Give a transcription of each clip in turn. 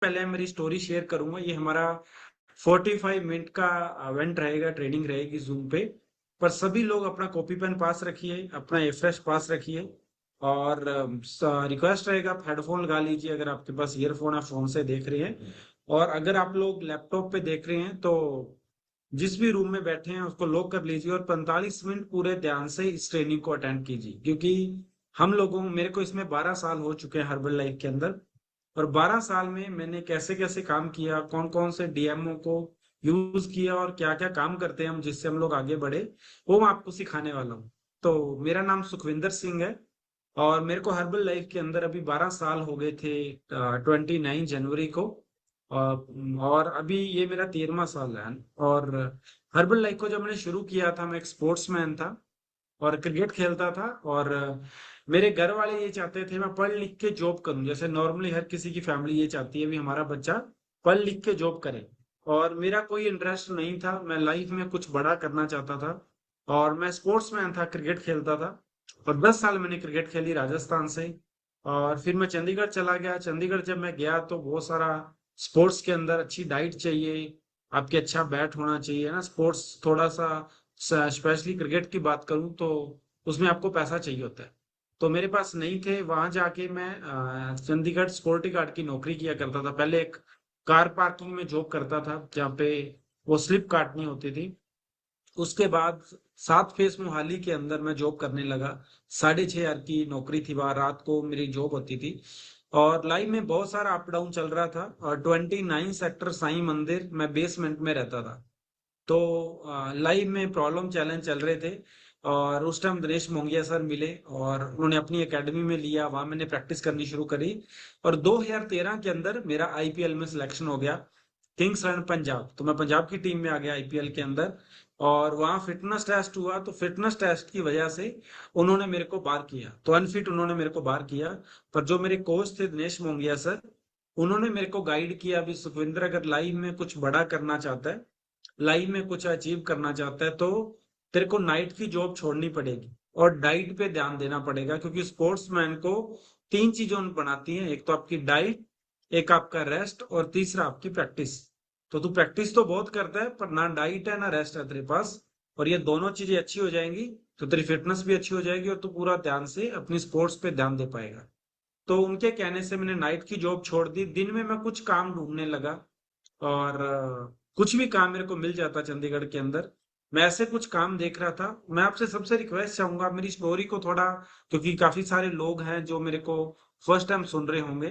पहले मेरी story share करूंगा। ये हमारा 45 मिनट का इवेंट रहेगा, ट्रेनिंग रहेगी जूम पे। पर सभी लोग अपना कॉपी पेन पास रखिए, अपना एफ्रेश पास रखिए। और रिक्वेस्ट रहेगा, आप हेडफोन लगा लीजिए अगर आपके पास ईयरफोन है, फोन से देख रहे हैं। और अगर आप लोग लैपटॉप पे देख रहे हैं तो जिस भी रूम में बैठे हैं उसको लॉक कर लीजिए और 45 मिनट पूरे ध्यान से इस ट्रेनिंग को अटेंड कीजिए। क्योंकि हम लोगों मेरे को इसमें 12 साल हो चुके हैं हर्बल लाइफ के अंदर। और 12 साल में मैंने कैसे कैसे काम किया, कौन कौन से डीएमओ को यूज किया और क्या क्या काम करते हैं हम जिससे हम लोग आगे बढ़े, वो मैं आपको सिखाने वाला हूँ। तो मेरा नाम सुखविंदर सिंह है और मेरे को हर्बल लाइफ के अंदर अभी 12 साल हो गए थे 29 जनवरी को। और अभी ये मेरा 13वां साल है। और हर्बल लाइफ को जब मैंने शुरू किया था, मैं एक स्पोर्ट्समैन था और क्रिकेट खेलता था। और मेरे घर वाले ये चाहते थे मैं पढ़ लिख के जॉब करूं, जैसे नॉर्मली हर किसी की फैमिली ये चाहती है भी हमारा बच्चा पढ़ लिख के जॉब करे। और मेरा कोई इंटरेस्ट नहीं था, मैं लाइफ में कुछ बड़ा करना चाहता था। और मैं स्पोर्ट्समैन था, क्रिकेट खेलता था। और 10 साल मैंने क्रिकेट खेली राजस्थान से। और फिर मैं चंडीगढ़ चला गया। चंडीगढ़ जब मैं गया तो बहुत सारा स्पोर्ट्स के अंदर अच्छी डाइट चाहिए, आपके अच्छा बैट होना चाहिए ना। स्पोर्ट्स थोड़ा सा, स्पेशली क्रिकेट की बात करूं तो उसमें आपको पैसा चाहिए होता है। तो मेरे पास नहीं थे। वहां जाके मैं चंडीगढ़ सिक्योरिटी गार्ड की नौकरी किया करता था। पहले एक कार पार्किंग में जॉब करता था जहाँ पे वो स्लिप काटनी होती थी। उसके बाद 7 फेस मोहाली के अंदर मैं जॉब करने लगा। 6,500 की नौकरी थी, वहां रात को मेरी जॉब होती थी। और लाइफ में बहुत सारा अप डाउन चल रहा था। और 29 सेक्टर साईं मंदिर, मैं बेसमेंट में रहता था। तो लाइफ में प्रॉब्लम चैलेंज चल रहे थे। और उस टाइम दिनेश मोंगिया सर मिले और उन्होंने अपनी एकेडमी में लिया, वहां मैंने प्रैक्टिस करनी शुरू करी। और 2013 के अंदर मेरा आईपीएल में सिलेक्शन हो गया, किंग्स इलेवन पंजाब। तो मैं पंजाब की टीम में आ गया आईपीएल के अंदर। और वहां फिटनेस टेस्ट हुआ, तो फिटनेस टेस्ट की वजह से उन्होंने मेरे को बाहर किया, तो अनफिट उन्होंने मेरे को बाहर किया। पर जो मेरे कोच थे दिनेश मोंगिया सर, उन्होंने मेरे को गाइड किया, अभी सुखविंदर अगर लाइफ में कुछ बड़ा करना चाहता है, लाइफ में कुछ अचीव करना चाहता है, तो तेरे को नाइट की जॉब छोड़नी पड़ेगी और डाइट पे ध्यान देना पड़ेगा। क्योंकि स्पोर्ट्समैन को 3 चीजों बनाती हैं, एक तो आपकी डाइट, एक आपका रेस्ट और तीसरा आपकी प्रैक्टिस। तो तू प्रैक्टिस तो बहुत करता है पर ना डाइट है ना रेस्ट है तेरे पास। और ये दोनों चीजें अच्छी हो जाएंगी तो तेरी फिटनेस भी अच्छी हो जाएगी और तू पूरा ध्यान से अपनी स्पोर्ट्स पे ध्यान दे पाएगा। तो उनके कहने से मैंने नाइट की जॉब छोड़ दी, दिन में मैं कुछ काम ढूंढने लगा। और कुछ भी काम मेरे को मिल जाता चंडीगढ़ के अंदर, मैं ऐसे कुछ काम देख रहा था। मैं आपसे सबसे रिक्वेस्ट चाहूंगा मेरी स्टोरी को थोड़ा, क्योंकि काफी सारे लोग हैं जो मेरे को फर्स्ट टाइम सुन रहे होंगे,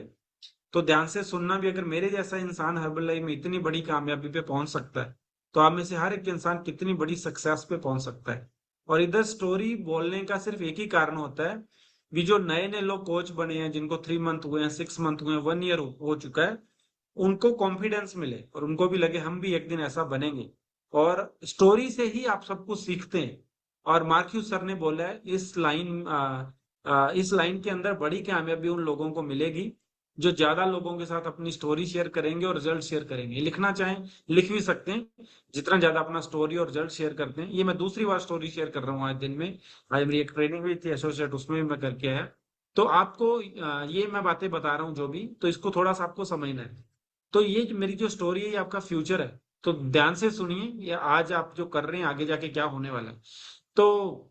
तो ध्यान से सुनना भी। अगर मेरे जैसा इंसान हर्बल लाइफ में इतनी बड़ी कामयाबी पे पहुंच सकता है, तो आप में से हर एक इंसान कितनी बड़ी सक्सेस पे पहुंच सकता है। और इधर स्टोरी बोलने का सिर्फ एक ही कारण होता है कि जो नए नए लोग कोच बने हैं, जिनको 3 मंथ हुए हैं, 6 मंथ हुए हैं, 1 ईयर हो चुका है, उनको कॉन्फिडेंस मिले और उनको भी लगे हम भी एक दिन ऐसा बनेंगे। और स्टोरी से ही आप सब कुछ सीखते हैं। और मार्क्यू सर ने बोला है इस लाइन के अंदर बड़ी कामयाबी उन लोगों को मिलेगी जो ज्यादा लोगों के साथ अपनी स्टोरी शेयर करेंगे और रिजल्ट शेयर करेंगे। लिखना चाहें लिख भी सकते हैं, जितना ज्यादा अपना स्टोरी और रिजल्ट शेयर करते हैं। ये मैं दूसरी बार स्टोरी शेयर कर रहा हूँ आज दिन में। आज मेरी एक ट्रेनिंग हुई थी एसोसिएट, उसमें भी मैं करके आया। तो आपको ये मैं बातें बता रहा हूँ जो भी, तो इसको थोड़ा सा आपको समझना है। तो ये मेरी जो स्टोरी है ये आपका फ्यूचर है। तो ध्यान से सुनिए, ये आज आप जो कर रहे हैं आगे जाके क्या होने वाला है। तो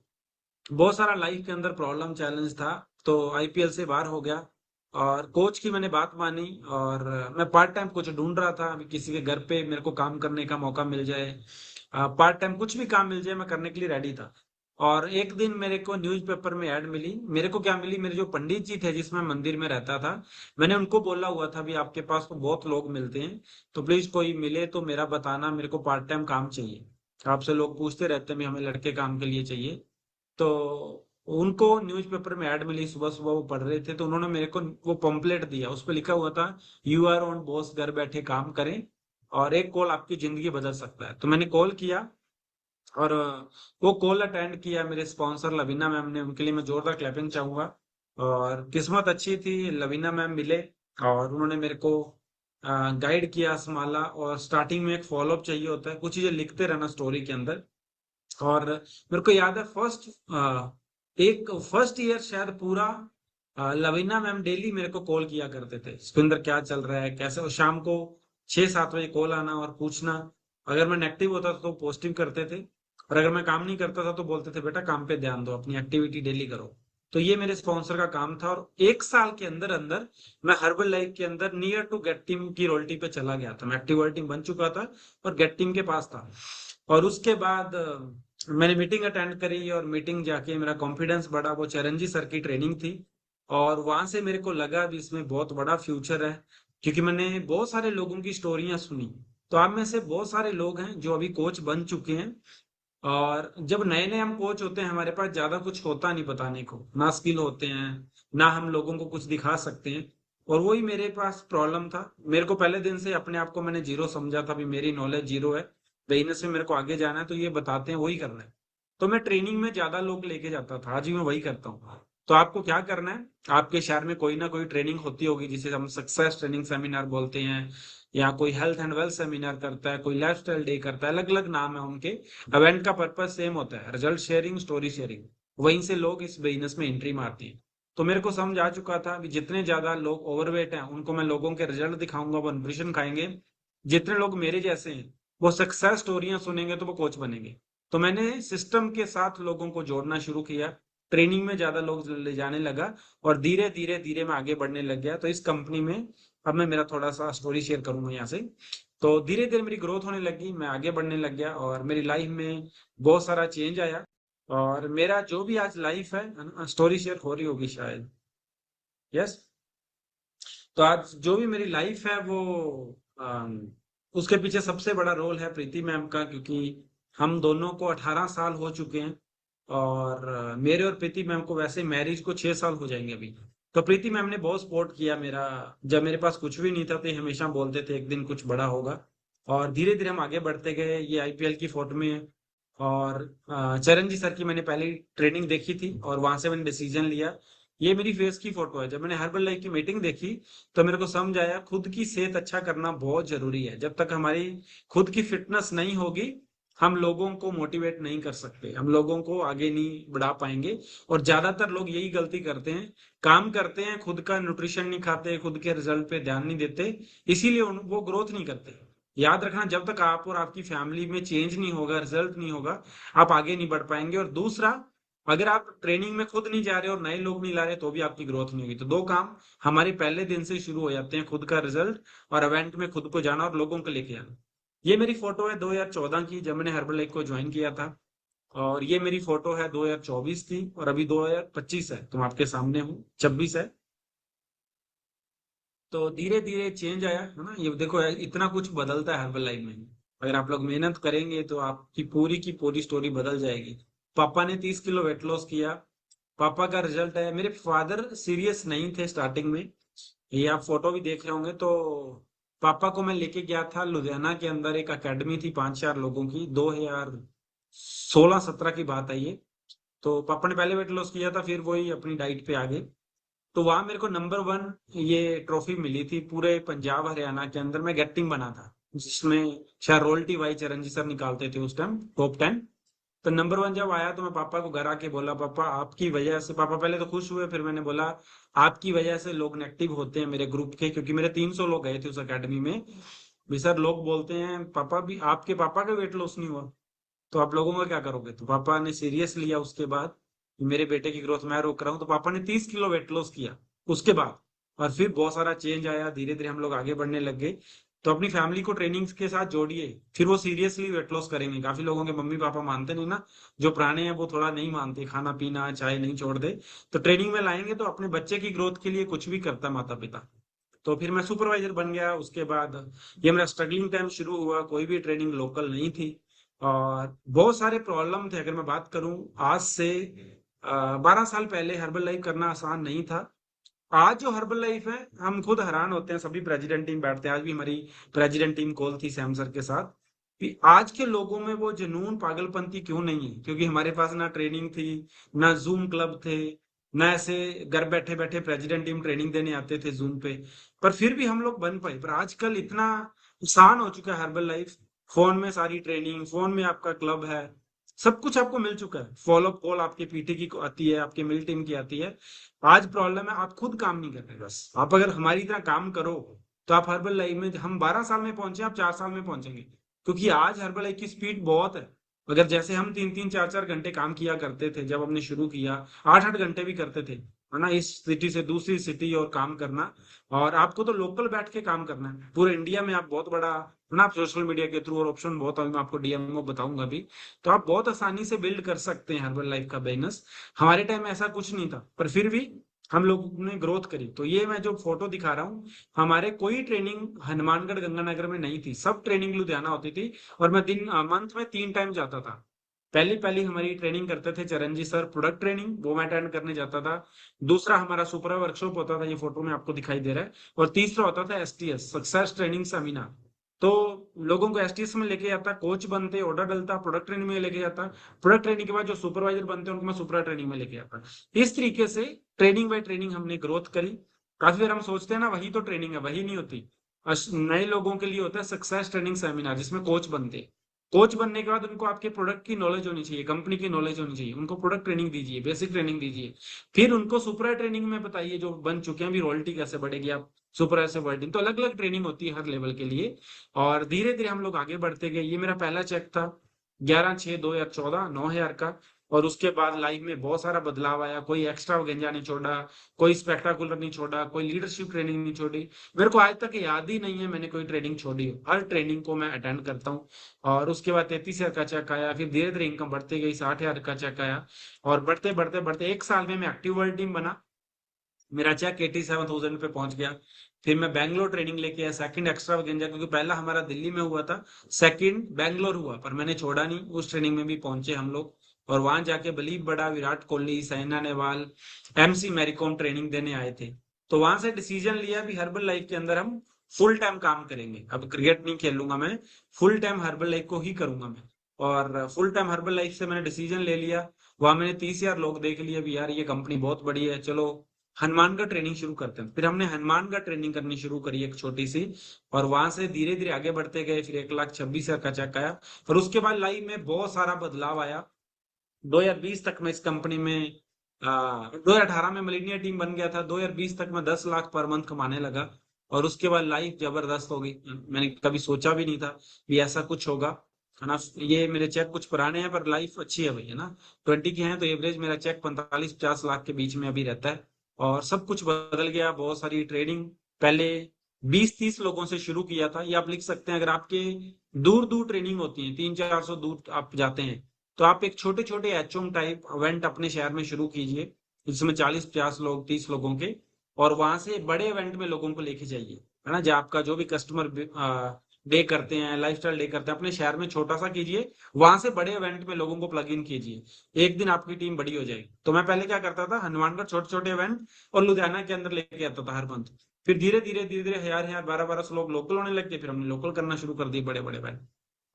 बहुत सारा लाइफ के अंदर प्रॉब्लम चैलेंज था, तो आईपीएल से बाहर हो गया। और कोच की मैंने बात मानी और मैं पार्ट टाइम कुछ ढूंढ रहा था, अभी किसी के घर पे मेरे को काम करने का मौका मिल जाए, पार्ट टाइम कुछ भी काम मिल जाए, मैं करने के लिए रेडी था। और एक दिन मेरे को न्यूज़पेपर में ऐड मिली। मेरे को क्या मिली, मेरे जो पंडित जी थे जिसमें मंदिर में रहता था, मैंने उनको बोला हुआ था भी आपके पास तो बहुत लोग मिलते हैं, तो प्लीज कोई मिले तो मेरा बताना, मेरे को पार्ट टाइम काम चाहिए। आपसे लोग पूछते रहते हैं भी हमें लड़के काम के लिए चाहिए। तो उनको न्यूज़पेपर में ऐड मिली, सुबह सुबह वो पढ़ रहे थे, तो उन्होंने मेरे को वो पंपलेट दिया, उस पर लिखा हुआ था यू आर ऑन बॉस, घर बैठे काम करें और एक कॉल आपकी जिंदगी बदल सकता है। तो मैंने कॉल किया और वो कॉल अटेंड किया मेरे स्पॉन्सर लवीना मैम ने, उनके लिए मैं जोरदार क्लैपिंग चाहूंगा। और किस्मत अच्छी थी, लवीना मैम मिले और उन्होंने मेरे को गाइड किया, संभाला। और स्टार्टिंग में एक फॉलोअप चाहिए होता है, कुछ चीजें लिखते रहना स्टोरी के अंदर। और मेरे को याद है एक फर्स्ट ईयर शायद पूरा लवीना मैम डेली मेरे को कॉल किया करते थे, सुखविंदर क्या चल रहा है कैसे, और शाम को 6-7 बजे कॉल आना और पूछना। अगर मैं नेगेटिव होता था तो पॉजिटिव करते थे, और अगर मैं काम नहीं करता था तो बोलते थे बेटा काम पे ध्यान दो, अपनी एक्टिविटी डेली करो। तो ये मेरे स्पॉन्सर का काम था, और 1 साल के अंदर अंदर मैं हर्बल लाइफ के अंदर नियर टू गेट टीम की रोल्टी पे चला गया था, मैं एक्टिव टीम बन चुका था और गेट टीम के पास था। और उसके बाद मैंने मीटिंग अटेंड करी, और मीटिंग जाके मेरा कॉन्फिडेंस बढ़ा, वो चरणजी सर की ट्रेनिंग थी। और वहां से मेरे को लगा भी इसमें बहुत बड़ा फ्यूचर है, क्योंकि मैंने बहुत सारे लोगों की स्टोरियां सुनी। तो आप में से बहुत सारे लोग हैं जो अभी कोच बन चुके हैं, और जब नए नए हम कोच होते हैं हमारे पास ज्यादा कुछ होता नहीं बताने को, ना स्किल होते हैं, ना हम लोगों को कुछ दिखा सकते हैं। और वही मेरे पास प्रॉब्लम था, मेरे को पहले दिन से अपने आप को मैंने जीरो समझा था, भी मेरी नॉलेज जीरो है, बिजनेस में मेरे को आगे जाना है तो ये बताते हैं वही करना है। तो मैं ट्रेनिंग में ज्यादा लोग लेके जाता था, आज भी मैं वही करता हूँ। तो आपको क्या करना है, आपके शहर में कोई ना कोई ट्रेनिंग होती होगी जिसे हम सक्सेस ट्रेनिंग सेमिनार बोलते हैं, या कोई हेल्थ एंड वेल्थ सेमिनार करता है, कोई लाइफस्टाइल डे करता है, अलग अलग नाम है उनके। इवेंट का पर्पस सेम होता है, रिजल्ट शेयरिंग, स्टोरी शेयरिंग। वहीं से लोग इस बिजनेस में एंट्री मारते हैं। तो मेरे को समझ आ चुका था कि जितने ज्यादा लोग ओवरवेट हैं उनको मैं लोगों के रिजल्ट दिखाऊंगा, वो न्यूट्रिशन खाएंगे। जितने लोग मेरे जैसे हैं वो सक्सेस स्टोरियां सुनेंगे तो वो कोच बनेंगे। तो मैंने सिस्टम के साथ लोगों को जोड़ना शुरू किया, ट्रेनिंग में ज्यादा लोग ले जाने लगा, और धीरे धीरे धीरे मैं आगे बढ़ने लग गया। तो इस कंपनी में अब मैं मेरा थोड़ा सा स्टोरी शेयर करूंगा यहाँ से। तो धीरे धीरे मेरी ग्रोथ होने लगी, मैं आगे बढ़ने लग गया, और मेरी लाइफ में बहुत सारा चेंज आया। और मेरा जो भी आज लाइफ है, स्टोरी शेयर हो रही होगी शायद। यस। तो आज जो भी मेरी लाइफ है वो उसके पीछे सबसे बड़ा रोल है प्रीति मैम का, क्योंकि हम दोनों को 18 साल हो चुके हैं। और मेरे और प्रीति मैम को वैसे मैरिज को 6 साल हो जाएंगे अभी। तो प्रीति मैम ने बहुत सपोर्ट किया मेरा, जब मेरे पास कुछ भी नहीं था तो ये हमेशा बोलते थे एक दिन कुछ बड़ा होगा। और धीरे धीरे हम आगे बढ़ते गए, ये आईपीएल की फोटो में है। और चरण जी सर की मैंने पहले ट्रेनिंग देखी थी और वहां से मैंने डिसीजन लिया। ये मेरी फेस की फोटो है, जब मैंने हर्बल लाइफ की मीटिंग देखी तो मेरे को समझ आया खुद की सेहत अच्छा करना बहुत जरूरी है। जब तक हमारी खुद की फिटनेस नहीं होगी हम लोगों को मोटिवेट नहीं कर सकते, हम लोगों को आगे नहीं बढ़ा पाएंगे। और ज्यादातर लोग यही गलती करते हैं, काम करते हैं खुद का न्यूट्रिशन नहीं खाते, खुद के रिजल्ट पे ध्यान नहीं देते, इसीलिए वो ग्रोथ नहीं करते। याद रखना, जब तक आप और आपकी फैमिली में चेंज नहीं होगा, रिजल्ट नहीं होगा, आप आगे नहीं बढ़ पाएंगे। और दूसरा, अगर आप ट्रेनिंग में खुद नहीं जा रहे और नए लोग नहीं ला रहे तो भी आपकी ग्रोथ नहीं होगी। तो दो काम हमारे पहले दिन से शुरू हो जाते हैं, खुद का रिजल्ट और इवेंट में खुद को जाना और लोगों को लेके आना। ये मेरी फोटो है 2014 की, जब मैंने हर्बल लाइफ को ज्वाइन किया था। और ये मेरी फोटो है 2024 की, और अभी 2025 है, तुम आपके सामने हूँ 26 है। तो धीरे धीरे चेंज आया है ना, ये देखो यार, इतना कुछ बदलता है हर्बल लाइफ में। अगर आप लोग मेहनत करेंगे तो आपकी पूरी की पूरी स्टोरी बदल जाएगी। पापा ने 30 किलो वेट लॉस किया, पापा का रिजल्ट है। मेरे फादर सीरियस नहीं थे स्टार्टिंग में, ये आप फोटो भी देख रहे होंगे। तो पापा को मैं लेके गया था लुधियाना के अंदर, एक एकेडमी थी 5-4 लोगों की, 2016-17 की बात है ये। तो पापा ने पहले वेट लॉस किया था, फिर वही अपनी डाइट पे आ गए। तो वहां मेरे को नंबर 1 ये ट्रॉफी मिली थी पूरे पंजाब हरियाणा के अंदर, मैं गेटिंग बना था, जिसमें शायद रोल्टी वाई चरणजी सर निकालते थे उस टाइम टॉप 10। तो नंबर 1 जब आया तो मैं पापा को घर आके बोला, पापा आपकी वजह से, पापा पहले तो खुश हुए, फिर मैंने बोला आपकी वजह से लोग नेगेटिव होते हैं मेरे ग्रुप के, क्योंकि मेरे 300 लोग गए थे उस एकेडमी में। भी सर लोग बोलते हैं पापा भी, आपके पापा का वेट लॉस नहीं हुआ तो आप लोगों का क्या करोगे। तो पापा ने सीरियस लिया उसके बाद, कि मेरे बेटे की ग्रोथ मैं रोक रहा हूँ। तो पापा ने 30 किलो वेट लॉस किया उसके बाद। और फिर बहुत सारा चेंज आया, धीरे धीरे हम लोग आगे बढ़ने लग गए। तो अपनी फैमिली को ट्रेनिंग्स के साथ जोड़िए, फिर वो सीरियसली वेट लॉस करेंगे। काफी लोगों के मम्मी पापा मानते नहीं ना, जो पुराने हैं वो थोड़ा नहीं मानते, खाना पीना चाय नहीं छोड़ दे। तो ट्रेनिंग में लाएंगे तो अपने बच्चे की ग्रोथ के लिए कुछ भी करता माता पिता। तो फिर मैं सुपरवाइजर बन गया उसके बाद। ये मेरा स्ट्रगलिंग टाइम शुरू हुआ, कोई भी ट्रेनिंग लोकल नहीं थी, और बहुत सारे प्रॉब्लम थे। अगर मैं बात करूं आज से 12 साल पहले हर्बल लाइफ करना आसान नहीं था। आज जो हर्बल लाइफ है हम खुद हैरान होते हैं, सभी प्रेसिडेंट टीम बैठते हैं, आज भी हमारी प्रेसिडेंट टीम कॉल थी सैम सर के साथ, कि आज के लोगों में वो जुनून पागलपंती क्यों नहीं है, क्योंकि हमारे पास ना ट्रेनिंग थी, ना जूम क्लब थे, ना ऐसे घर बैठे बैठे प्रेसिडेंट टीम ट्रेनिंग देने आते थे जूम पे। पर फिर भी हम लोग बन पाए। पर आजकल इतना आसान हो चुका है हर्बल लाइफ, फोन में सारी ट्रेनिंग, फोन में आपका क्लब है, सब कुछ आपको मिल चुका है। फॉलो अप कॉल आपके पीटी की आती है, आपके मिल टीम की आती है। आज प्रॉब्लम है आप खुद काम नहीं कर रहे। बस आप अगर हमारी तरह काम करो तो आप हर्बल लाइफ में, हम 12 साल में पहुंचे, आप 4 साल में पहुंचेंगे। क्योंकि आज हर्बल लाइफ की स्पीड बहुत है। अगर जैसे हम 3-3 4-4 घंटे काम किया करते थे जब हमने शुरू किया, 8-8 घंटे भी करते थे, है ना, इस सिटी से दूसरी सिटी और काम करना। और आपको तो लोकल बैठ के काम करना है पूरे इंडिया में। आप बहुत बड़ा, है ना, आप सोशल मीडिया के थ्रू, और ऑप्शन बहुत है, मैं आपको डीएम में बताऊंगा भी। तो आप बहुत आसानी से बिल्ड कर सकते हैं हर्बल लाइफ का बिजनेस। हमारे टाइम में ऐसा कुछ नहीं था, पर फिर भी हम लोगों ने ग्रोथ करी। तो ये मैं जो फोटो दिखा रहा हूँ, हमारे कोई ट्रेनिंग हनुमानगढ़ गंगानगर में नहीं थी, सब ट्रेनिंग लुधियाना होती थी। और मैं दिन मंथ में 3 टाइम जाता था। पहली पहली हमारी ट्रेनिंग करते थे चरणजी सर, प्रोडक्ट ट्रेनिंग, वो मैं अटेंड करने जाता था। दूसरा हमारा सुपरा वर्कशॉप होता था, ये फोटो में आपको दिखाई दे रहा है। और तीसरा होता था एसटीएस, सक्सेस ट्रेनिंग सेमिनार। तो लोगों को एसटीएस में लेके जाता, कोच बनते, ऑर्डर डलता, प्रोडक्ट ट्रेनिंग में लेके जाता। प्रोडक्ट ट्रेनिंग के बाद जो सुपरवाइजर बनते हैं उनको मैं सुपरा ट्रेनिंग में लेके जाता। इस तरीके से ट्रेनिंग बाय ट्रेनिंग हमने ग्रोथ करी। काफी बार हम सोचते हैं ना वही तो ट्रेनिंग है, वही नहीं होती। नए लोगों के लिए होता है सक्सेस ट्रेनिंग सेमिनार, जिसमें कोच बनते हैं। कोच बनने के बाद उनको आपके प्रोडक्ट की नॉलेज होनी चाहिए, कंपनी की नॉलेज होनी चाहिए, उनको प्रोडक्ट ट्रेनिंग दीजिए, बेसिक ट्रेनिंग दीजिए। फिर उनको सुपरा ट्रेनिंग में बताइए, जो बन चुके हैं, भी रॉयल्टी कैसे बढ़ेगी आप सुपरा से वर्ल्डिंग। तो अलग अलग ट्रेनिंग होती है हर लेवल के लिए। और धीरे धीरे हम लोग आगे बढ़ते गए। ये मेरा पहला चेक था, 11/6/2014, 9,000 का। और उसके बाद लाइफ में बहुत सारा बदलाव आया। कोई एक्स्ट्रा गेंजा नहीं छोड़ा, कोई स्पेक्टाकुलर नहीं छोड़ा, कोई लीडरशिप ट्रेनिंग नहीं छोड़ी। मेरे को आज तक याद ही नहीं है मैंने कोई ट्रेनिंग छोड़ी हो। हर ट्रेनिंग को मैं अटेंड करता हूँ। और उसके बाद 33,000 का चेक आया, फिर धीरे धीरे इनकम बढ़ती गई, 60,000 का चेक आया। और बढ़ते बढ़ते बढ़ते 1 साल में मैं एक्टिव वर्ल्ड टीम बना, मेरा चेक 87,000 पे पहुंच गया। फिर मैं बैंगलोर ट्रेनिंग लेके आया, सेकंड एक्स्ट्रा वेगेंजा, क्योंकि पहला हमारा दिल्ली में हुआ था, सेकंड बैंगलोर हुआ, पर मैंने छोड़ा नहीं। उस ट्रेनिंग में भी पहुंचे हम लोग। और वहां जाके बलीव बड़ा, विराट कोहली, साइना नेहवाल, एमसी मैरीकॉम ट्रेनिंग देने आए थे। तो वहां से डिसीजन लिया भी हर्बल लाइफ के अंदर हम फुल टाइम काम करेंगे, अब क्रिकेट नहीं खेलूंगा मैं, फुल टाइम हर्बल लाइफ को ही करूंगा मैं। और फुल टाइम हर्बल लाइफ से मैंने डिसीजन ले लिया। वहां मैंने 30,000 लोग देख लिए भी, यार ये कंपनी बहुत बड़ी है, चलो हनुमानगढ़ ट्रेनिंग शुरू करते हैं। फिर हमने हनुमानगढ़ ट्रेनिंग करनी शुरू करी, एक छोटी सी। और वहां से धीरे धीरे आगे बढ़ते गए, फिर 1,26,000 का चेक आया। और उसके बाद लाइफ में बहुत सारा बदलाव आया। 2020 तक मैं इस कंपनी में, 2018 में मलेनिया टीम बन गया था, 2020 तक मैं 10 लाख पर मंथ कमाने लगा। और उसके बाद लाइफ जबरदस्त हो गई। मैंने कभी सोचा भी नहीं था कि ऐसा कुछ होगा, है ना। ये मेरे चेक कुछ पुराने हैं, पर लाइफ अच्छी है भैया ना। 20 के हैं तो एवरेज मेरा चेक 45-50 लाख के बीच में अभी रहता है। और सब कुछ बदल गया। बहुत सारी ट्रेडिंग, पहले 20-30 लोगों से शुरू किया था। ये आप लिख सकते हैं, अगर आपके दूर दूर ट्रेनिंग होती है, 300-400 दूर आप जाते हैं, तो आप एक छोटे छोटे एचओम टाइप इवेंट अपने शहर में शुरू कीजिए, जिसमें 40-50 लोग, 30 लोगों के। और वहां से बड़े इवेंट में लोगों को लेके जाइए, है ना। जो आपका जो भी कस्टमर डे करते हैं, लाइफस्टाइल डे करते हैं, अपने शहर में छोटा सा कीजिए, वहां से बड़े इवेंट में लोगों को प्लग इन कीजिए। एक दिन आपकी टीम बड़ी हो जाएगी। तो मैं पहले क्या करता था, हनुमानगढ़ छोटे छोटे इवेंट और लुधियाना के अंदर लेके आता था हर मंथ। फिर धीरे धीरे धीरे धीरे 1,000 1,200 लोग लोकल होने लग गए, फिर हमने लोकल करना शुरू कर दिए, बड़े बड़े इवेंट।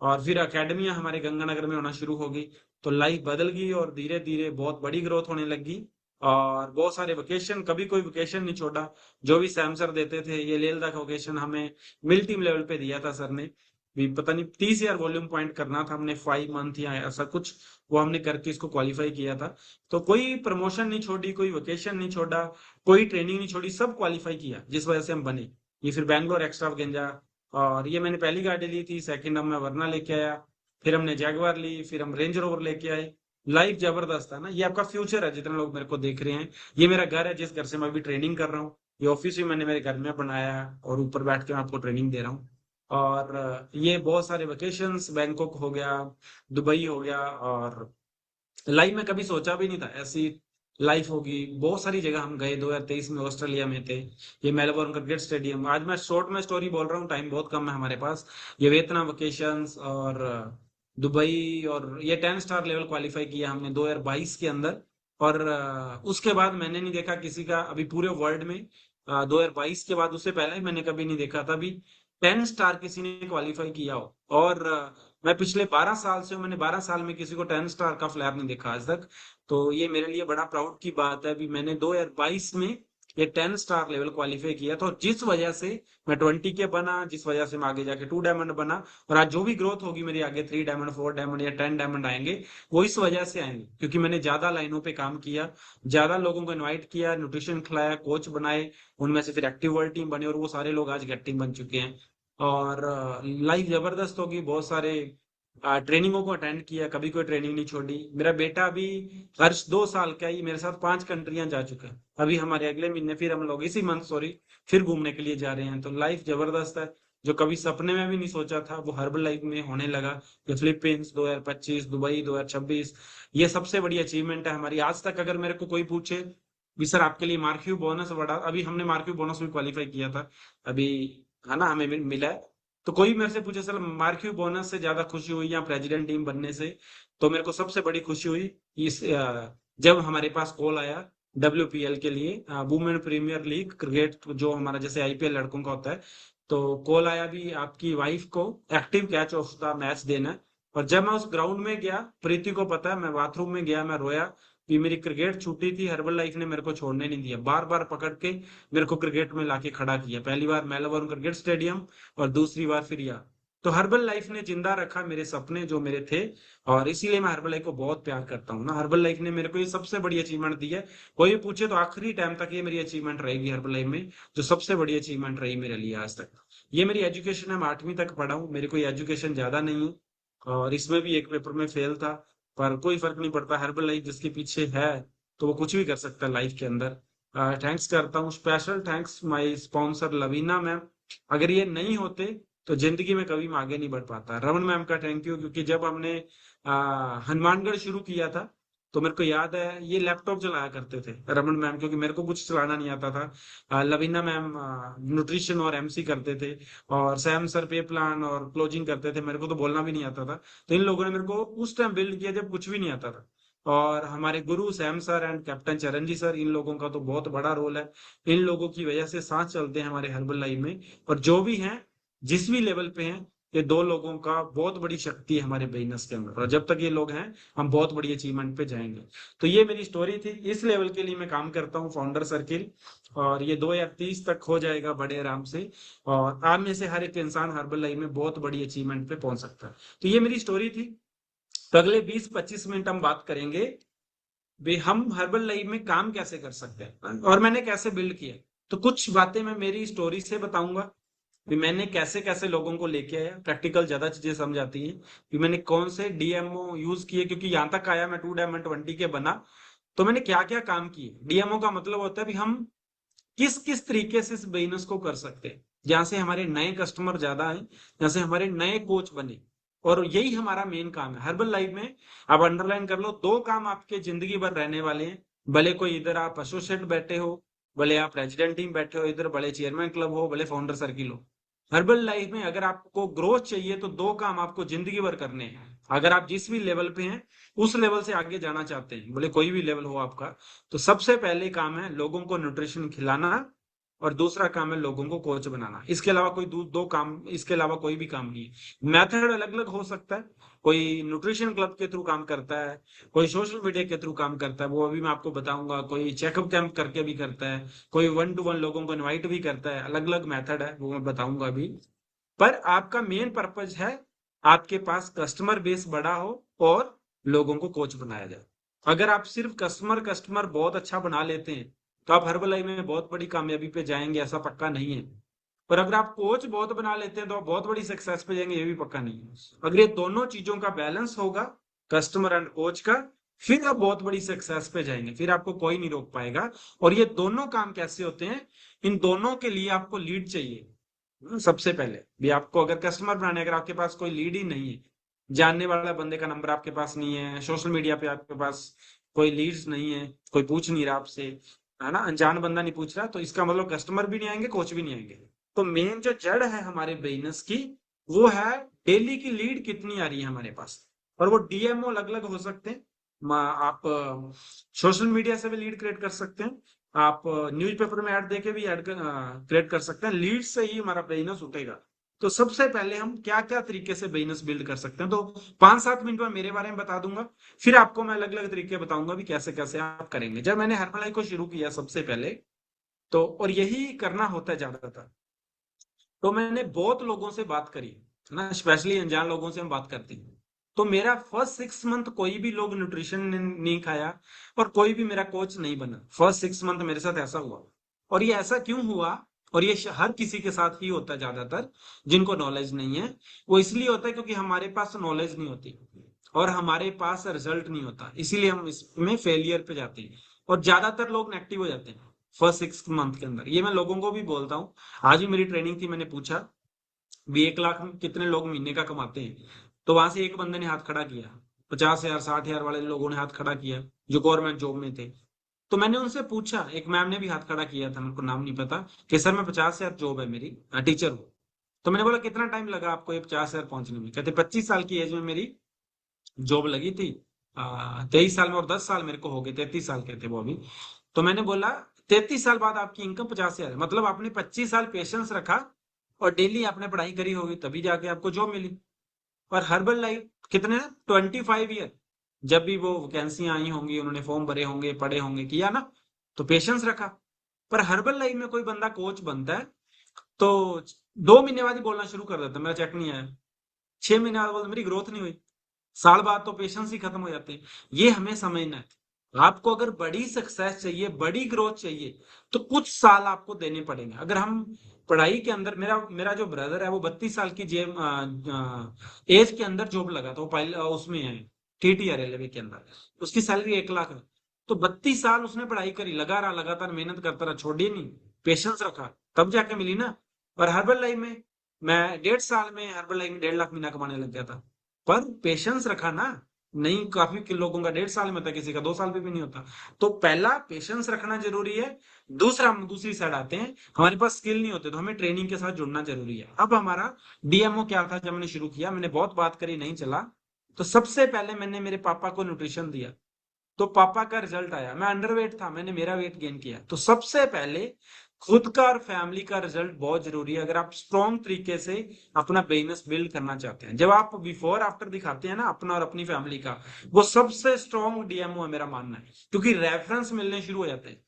और फिर अकेडमियां हमारे गंगानगर में होना शुरू हो गई। तो लाइफ बदल गई और धीरे धीरे बहुत बड़ी ग्रोथ होने लगी। और बहुत सारे वेकेशन, कभी कोई वेकेशन नहीं छोड़ा। जो भी सैम सर देते थे, ये लेह लद्दाख वेकेशन हमें मिल टीम लेवल पे दिया था सर ने भी। पता नहीं 30,000 वॉल्यूम पॉइंट करना था हमने, 5 मंथ या ऐसा कुछ, वो हमने करके इसको क्वालिफाई किया था। तो कोई प्रमोशन नहीं छोड़ी, कोई वेकेशन नहीं छोड़ा, कोई ट्रेनिंग नहीं छोड़ी, सब क्वालिफाई किया, जिस वजह से हम बने। ये फिर बैंगलोर एक्स्ट्रा। और ये मैंने पहली गाड़ी ली थी, सेकंड हम मैं वरना लेके आया। फिर हमने जैगवार ली, फिर हम रेंज रोवर लेके आए। लाइफ जबरदस्त है ना। ये आपका फ्यूचर है, जितने लोग मेरे को देख रहे हैं। ये मेरा घर है, जिस घर से मैं अभी ट्रेनिंग कर रहा हूँ। ये ऑफिस भी मैंने मेरे घर में बनाया है, और ऊपर बैठ के मैं आपको ट्रेनिंग दे रहा हूँ। और ये बहुत सारे वेकेशंस, बैंकॉक हो गया, दुबई हो गया। और लाइफ में कभी सोचा भी नहीं था ऐसी लाइफ होगी। बहुत सारी जगह हम गए, 2023 में ऑस्ट्रेलिया में थे, ये मेलबोर्न क्रिकेट स्टेडियम। आज मैं शॉर्ट में स्टोरी बोल रहा हूँ, टाइम बहुत कम है हमारे पास। ये वियतनाम वेकेशंस और दुबई, और ये 10 स्टार लेवल क्वालिफाई किया हमने 2022 के अंदर। और उसके बाद मैंने नहीं देखा किसी का अभी पूरे वर्ल्ड में, 2022 के बाद, उससे पहले मैंने कभी नहीं देखा था अभी 10 स्टार किसी ने क्वालिफाई किया हो। और मैं पिछले 12 साल से हूं, मैंने 12 साल में किसी को 10 स्टार का फ्लैग नहीं देखा आज तक। तो ये मेरे लिए बड़ा प्राउड की बात है। अभी मैंने 2022 में ये 10 स्टार लेवल क्वालिफाई किया था, और जिस वजह से मैं 20 के बना, जिस वजह से मैं आगे जाके 2 डायमंड बना, और आज जो भी ग्रोथ होगी मेरी आगे 3 डायमंड, 4 डायमंड या 10 डायमंड आएंगे, वो इस वजह से आएंगे क्योंकि मैंने ज्यादा लाइनों पे काम किया, ज्यादा लोगों को इनवाइट किया, न्यूट्रिशन खिलाया, कोच बनाए, उनमें से फिर एक्टिव वर्ल्ड टीम बने, और वो सारे लोग आज गेट टीम बन चुके हैं। और लाइफ जबरदस्त होगी, बहुत सारे ट्रेनिंगों को अटेंड किया, कभी कोई ट्रेनिंग नहीं छोड़ी। मेरा बेटा अभी हर्ष 2 साल का ही मेरे साथ 5 कंट्रियां जा चुका है। अभी हमारे अगले महीने फिर हम लोग इसी मंथ सॉरी फिर घूमने के लिए जा रहे हैं। तो लाइफ जबरदस्त है, जो कभी सपने में भी नहीं सोचा था वो हर्बल लाइफ में होने लगा। ये फिलीपींस 2025, दुबई 2026, ये सबसे बड़ी अचीवमेंट है हमारी आज तक। अगर मेरे को कोई पूछे भी सर आपके लिए मार्क्यू बोनस बढ़ा, अभी हमने मार्क्यू बोनस में क्वालिफाई किया था अभी, है ना, हमें मिला है। तो कोई मेरे से पूछे सर मार्क्यू बोनस से ज्यादा खुशी हुई या प्रेसिडेंट टीम बनने से, तो मेरे को सबसे बड़ी खुशी हुई जब हमारे पास कॉल आया WPL के लिए, वुमेन प्रीमियर लीग क्रिकेट, जो हमारा जैसे IPL लड़कों का होता है। तो कॉल आया भी आपकी वाइफ को active catch of the match देना है। और जब मैं उस ग्राउंड में गया, प्रीति को पता है, मैं बाथरूम में गया, मैं रोया कि मेरी क्रिकेट छूटी थी, हर्बल लाइफ ने मेरे को छोड़ने नहीं दिया, बार बार पकड़ के मेरे को क्रिकेट में लाके खड़ा किया। पहली बार मेलबोर्न क्रिकेट स्टेडियम, और दूसरी बार फिर यहाँ। तो हर्बल लाइफ ने जिंदा रखा मेरे सपने जो मेरे थे, और इसीलिए मैं हर्बल लाइफ को बहुत प्यार करता हूँ ना। हर्बल लाइफ ने मेरे को ये सबसे बड़ी अचीवमेंट दी है। कोई भी पूछे तो आखिरी टाइम तक ये मेरी अचीवमेंट रहेगी हर्बल लाइफ में, जो सबसे बड़ी अचीवमेंट रही मेरे लिए आज तक। ये मेरी एजुकेशन है, मैं 8वीं तक पढ़ा हूँ, मेरी कोई एजुकेशन ज्यादा नहीं है, और इसमें भी एक पेपर में फेल था, पर कोई फर्क नहीं पड़ता। हर्बल लाइफ जिसके पीछे है तो वो कुछ भी कर सकता है लाइफ के अंदर। थैंक्स करता हूँ, special thanks my sponsor Lavina ma'am. अगर ये नहीं होते तो जिंदगी में कभी मैं आगे नहीं बढ़ पाता। रमन मैम का थैंक यू, क्योंकि जब हमने हनुमानगढ़ शुरू किया था तो मेरे को याद है ये लैपटॉप चलाया करते थे रमन मैम, क्योंकि मेरे को कुछ चलाना नहीं आता था। लवीना मैम न्यूट्रिशन और MC करते थे, और सैम सर पे प्लान और क्लोजिंग करते थे, मेरे को तो बोलना भी नहीं आता था। तो इन लोगों ने मेरे को उस टाइम बिल्ड किया जब कुछ भी नहीं आता था। और हमारे गुरु Sam sir and captain Charanji sir, इन लोगों का तो बहुत बड़ा रोल है। इन लोगों की वजह से सांस चलते हैं हमारे हर्बल लाइफ में। और जो भी हैं, जिस भी लेवल पे हैं, ये दो लोगों का बहुत बड़ी शक्ति है हमारे बिजनेस के अंदर, और जब तक ये लोग हैं हम बहुत बड़ी अचीवमेंट पे जाएंगे। तो ये मेरी स्टोरी थी, इस लेवल के लिए मैं काम करता हूँ फाउंडर सर्किल, और ये 2030 तक हो जाएगा बड़े आराम से। और आप में से हर एक इंसान हर्बल लाइफ में बहुत बड़ी अचीवमेंट पे पहुंच सकता है। तो ये मेरी स्टोरी थी। तो अगले 20-25 मिनट हम बात करेंगे भी हम हर्बल लाइफ में काम कैसे कर सकते हैं और मैंने कैसे बिल्ड किया। तो कुछ बातें मैं मेरी स्टोरी से बताऊंगा भी मैंने कैसे कैसे लोगों को लेके आया, प्रैक्टिकल ज्यादा चीजें समझ आती हैं कि मैंने कौन से DMO यूज किए, क्योंकि यहाँ तक आया मैं 2 डायमंड 20 के बना। तो मैंने क्या क्या काम किए। DMO का मतलब होता है भी हम किस किस तरीके से इस बिजनेस को कर सकते हैं, जहां से हमारे नए कस्टमर ज्यादा आए, जहां से हमारे नए कोच बने। और यही हमारा मेन काम है हर्बल लाइफ में। आप अंडरलाइन कर लो, 2 काम आपके जिंदगी भर रहने वाले हैं। भले कोई इधर आप एसोसिएट बैठे हो, भले आप प्रेसिडेंट टीम बैठे हो इधर, भले चेयरमैन क्लब हो, भले फाउंडर सर्किल हो। हर्बल लाइफ में अगर आपको ग्रोथ चाहिए तो 2 काम आपको जिंदगी भर करने हैं। अगर आप जिस भी लेवल पे हैं, उस लेवल से आगे जाना चाहते हैं, बोले कोई भी लेवल हो आपका, तो सबसे पहले काम है लोगों को न्यूट्रिशन खिलाना, और दूसरा काम है लोगों को कोच बनाना। इसके अलावा कोई 2 काम, इसके अलावा कोई भी काम नहीं है। मेथड अलग अलग हो सकता है, कोई न्यूट्रिशन क्लब के थ्रू काम करता है, कोई सोशल मीडिया के थ्रू काम करता है, वो अभी मैं आपको बताऊंगा, कोई चेकअप कैंप करके भी करता है, कोई 1-to-1 लोगों को इनवाइट भी करता है। अलग अलग मेथड है, वो मैं बताऊंगा अभी। पर आपका मेन पर्पज है आपके पास कस्टमर बेस बड़ा हो और लोगों को कोच बनाया जाए। अगर आप सिर्फ कस्टमर कस्टमर बहुत अच्छा बना लेते हैं तो आप हर्बल में बहुत बड़ी कामयाबी पे जाएंगे, ऐसा पक्का नहीं है। पर अगर आप कोच बहुत बना लेते हैं तो आप बहुत बड़ी सक्सेस पे जाएंगे, ये भी पक्का नहीं है। अगर ये दोनों चीजों का बैलेंस होगा, कस्टमर एंड कोच का, फिर आप बहुत बड़ी सक्सेस पे जाएंगे, फिर आपको कोई नहीं रोक पाएगा। और ये दोनों काम कैसे होते हैं, इन दोनों के लिए आपको लीड चाहिए। सबसे पहले भी आपको अगर कस्टमर बनाने, अगर आपके पास कोई लीड ही नहीं है, जानने वाला बंदे का नंबर आपके पास नहीं है, सोशल मीडिया पे आपके पास कोई लीड्स नहीं है, कोई पूछ नहीं रहा आपसे, है ना, अनजान बंदा नहीं पूछ रहा, तो इसका मतलब कस्टमर भी नहीं आएंगे, कोच भी नहीं आएंगे। तो मेन जो जड़ है हमारे बिजनेस की, वो है डेली की लीड कितनी आ रही है हमारे पास। और वो DMO अलग अलग हो सकते हैं। आप सोशल मीडिया से भी लीड क्रिएट कर सकते हैं, आप न्यूज़पेपर में ऐड देके भी ऐड क्रिएट कर सकते हैं। लीड से ही हमारा बिजनेस उठेगा। तो सबसे पहले हम क्या क्या तरीके से बिजनेस बिल्ड कर सकते हैं, तो 5-7 मिनट में मेरे बारे में बता दूंगा, फिर आपको मैं अलग अलग तरीके बताऊंगा भी कैसे कैसे आप करेंगे। जब मैंने हर्बल को शुरू किया सबसे पहले, तो और यही करना होता है ज्यादातर। तो मैंने बहुत लोगों से बात करी है ना, स्पेशली अनजान लोगों से हम बात करते हैं। तो मेरा फर्स्ट 6 मंथ कोई भी लोग न्यूट्रिशन नहीं खाया और कोई भी मेरा कोच नहीं बना। फर्स्ट 6 मंथ मेरे साथ ऐसा हुआ। और ये ऐसा क्यों हुआ? और ये हर किसी के साथ ही होता है ज्यादातर, जिनको नॉलेज नहीं है। वो इसलिए होता है क्योंकि हमारे पास नॉलेज नहीं होती और हमारे पास रिजल्ट नहीं होता, इसीलिए हम इसमें फेलियर पे जाते हैं और ज्यादातर लोग नेगेटिव हो जाते हैं फर्स्ट 6 मंथ के अंदर। ये मैं लोगों को भी बोलता हूँ। आज भी मेरी ट्रेनिंग थी, मैंने पूछा भी 1 लाख में कितने लोग महीने का कमाते हैं। तो वहां से एक बंदे ने हाथ खड़ा किया, 50,000 60,000 वाले लोगों ने हाथ खड़ा किया जो गवर्नमेंट जॉब में थे। तो मैंने उनसे पूछा, एक मैम ने भी हाथ खड़ा किया था, मेरे को नाम नहीं पता, कि सर मैं 50,000 जॉब है मेरी, टीचर हूँ। तो मैंने बोला कितना टाइम लगा आपको ये 50,000 पहुंचने में? कहते 25 साल की एज में मेरी जॉब लगी थी। 23 साल में और 10 साल मेरे को हो गए, 33 साल के थे वो अभी। तो मैंने बोला 33 साल बाद आपकी इनकम 50,000 है, मतलब आपने 25 साल पेशेंस रखा और डेली आपने पढ़ाई करी होगी तभी जाके आपको जॉब मिली। और हर्बल लाइफ कितने, 25 ईयर, जब भी वो वैकेंसी आई होंगी उन्होंने फॉर्म भरे होंगे, पढ़े होंगे, किया ना, तो पेशेंस रखा। पर हर्बल लाइफ में कोई बंदा कोच बनता है तो 2 महीने बाद ही बोलना शुरू कर देता है मेरा चेक नहीं आया, 6 महीने बाद बोलता मेरी ग्रोथ नहीं हुई, साल बाद तो पेशेंस ही खत्म हो जाते हैं। ये हमें समझना है। आपको अगर बड़ी सक्सेस चाहिए, बड़ी ग्रोथ चाहिए, तो कुछ साल आपको देने पड़ेंगे। अगर हम पढ़ाई के अंदर, मेरा मेरा जो ब्रदर है वो 32 साल की जेब एज के अंदर जॉब लगा था, वो पहले उसमें है TTR रेलवे के अंदर, उसकी सैलरी 1 लाख है। तो 32 साल उसने पढ़ाई करी, लगा रहा, लगातार मेहनत करता रहा, छोड़ी नहीं, पेशेंस रखा, तब जाके मिली ना। और हर्बल लाइफ में मैं 1.5 साल में हर्बल लाइफ में 1.5 लाख महीना कमाने लग गया था, पर पेशेंस रखा ना। नहीं, काफी लोगों का 1.5 साल में होता है, किसी का 2 साल में भी नहीं होता। तो पहला पेशेंस रखना जरूरी है। दूसरा, हम दूसरी साइड आते हैं, हमारे पास स्किल नहीं होते तो हमें ट्रेनिंग के साथ जुड़ना जरूरी है। अब हमारा DMO क्या था? जब मैंने शुरू किया, मैंने बहुत बात करी, नहीं चला, तो सबसे पहले मैंने मेरे पापा को न्यूट्रिशन दिया। तो पापा का रिजल्ट आया, मैं अंडरवेट था, मैंने मेरा वेट गेन किया। तो सबसे पहले खुद का और फैमिली का रिजल्ट बहुत जरूरी है अगर आप स्ट्रॉन्ग तरीके से अपना बिजनेस बिल्ड करना चाहते हैं। जब आप बिफोर आफ्टर दिखाते हैं ना अपना और अपनी फैमिली का, वो सबसे स्ट्रॉन्ग DMO है मेरा मानना है, क्योंकि रेफरेंस मिलने शुरू हो जाते हैं।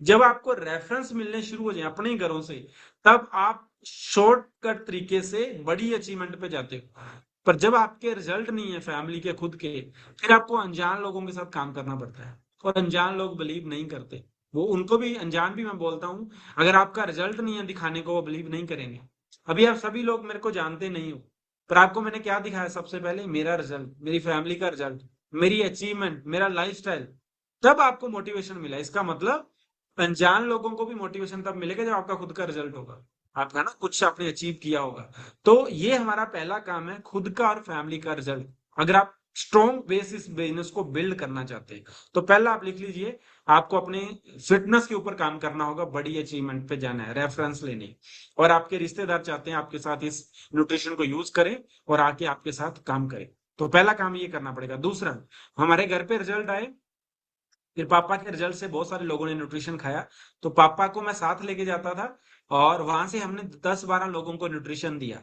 जब आपको रेफरेंस मिलने शुरू हो जाए अपने ही घरों से, तब आप शॉर्टकट तरीके से बड़ी अचीवमेंट पे जाते हो। पर जब आपके रिजल्ट नहीं है फैमिली के खुद के, फिर आपको अनजान लोगों के साथ काम करना पड़ता है। और अनजान लोग बिलीव नहीं करते, वो उनको भी, अनजान भी मैं बोलता हूँ, अगर आपका रिजल्ट नहीं है दिखाने को, वो बिलीव नहीं करेंगे। अभी आप सभी लोग मेरे को जानते नहीं हो, पर आपको मैंने क्या दिखाया? सबसे पहले मेरा रिजल्ट, मेरी फैमिली का रिजल्ट, मेरी अचीवमेंट, मेरा लाइफस्टाइल। तब आपको मोटिवेशन मिला। इसका मतलब अनजान लोगों को भी मोटिवेशन तब मिलेगा जब आपका खुद का रिजल्ट होगा, आपका ना कुछ आपने अचीव किया होगा। तो ये हमारा पहला काम है, खुद का और फैमिली का रिजल्ट। अगर आप स्ट्रॉन्ग बेसिस बिजनेस को बिल्ड करना चाहते हैं, तो पहला आप लिख लीजिए, आपको अपने फिटनेस के ऊपर काम करना होगा, बड़ी अचीवमेंट पे जाना है, रेफरेंस लेने। और आपके रिश्तेदार चाहते हैं आपके साथ इस न्यूट्रिशन को यूज करें और आके आपके साथ काम करें। तो पहला काम ये करना पड़ेगा। दूसरा, हमारे घर पे रिजल्ट आए, फिर पापा के रिजल्ट से बहुत सारे लोगों ने न्यूट्रिशन खाया, तो पापा को मैं साथ लेके जाता था और वहां से हमने 10-12 लोगों को न्यूट्रिशन दिया।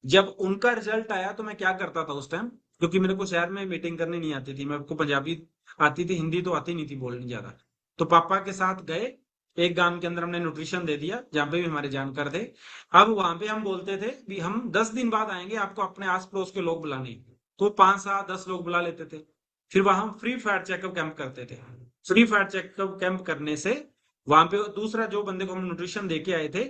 जब उनका रिजल्ट आया तो मैं क्या करता था उस टाइम, क्योंकि मेरे को शहर में मीटिंग करनी नहीं आती थी, मेरे को पंजाबी आती थी, हिंदी तो आती नहीं थी बोलनी ज्यादा। तो पापा के साथ गए, एक गांव के अंदर हमने न्यूट्रिशन दे दिया जहाँ पे भी हमारे जानकार थे। अब वहां पे हम बोलते थे कि हम 10 दिन बाद आएंगे, आपको अपने आस पड़ोस के लोग बुलाने। तो 5 7 10 लोग बुला लेते थे। फिर वहां हम फ्री फैट चेकअप कैंप करते थे। फ्री फैट चेकअप कैंप करने से वहां पे दूसरा जो बंदे को हम न्यूट्रिशन दे के आए थे,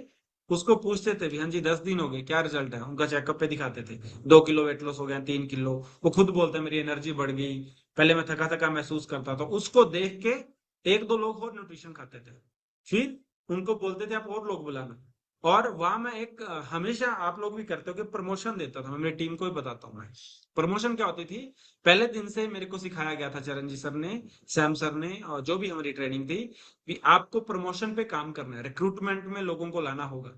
उसको पूछते थे भी, हाँ जी 10 दिन हो गए, क्या रिजल्ट है? उनका चेकअप पे दिखाते थे, 2 किलो वेट लॉस हो गया, 3 किलो। वो खुद बोलते हैं मेरी एनर्जी बढ़ गई, पहले मैं थका थका महसूस करता था। उसको देख के 1 2 लोग और न्यूट्रिशन खाते थे। फिर उनको बोलते थे आप और लोग बुलाना। और वहां मैं एक हमेशा आप लोग भी करते हो कि प्रमोशन देता था, मैं मेरी टीम को भी बताता हूँ मैं। प्रमोशन क्या होती थी? पहले दिन से मेरे को सिखाया गया था चरणजीत सर ने, सैम सर ने, और जो भी हमारी ट्रेनिंग थी, कि आपको प्रमोशन पे काम करना है, रिक्रूटमेंट में लोगों को लाना होगा।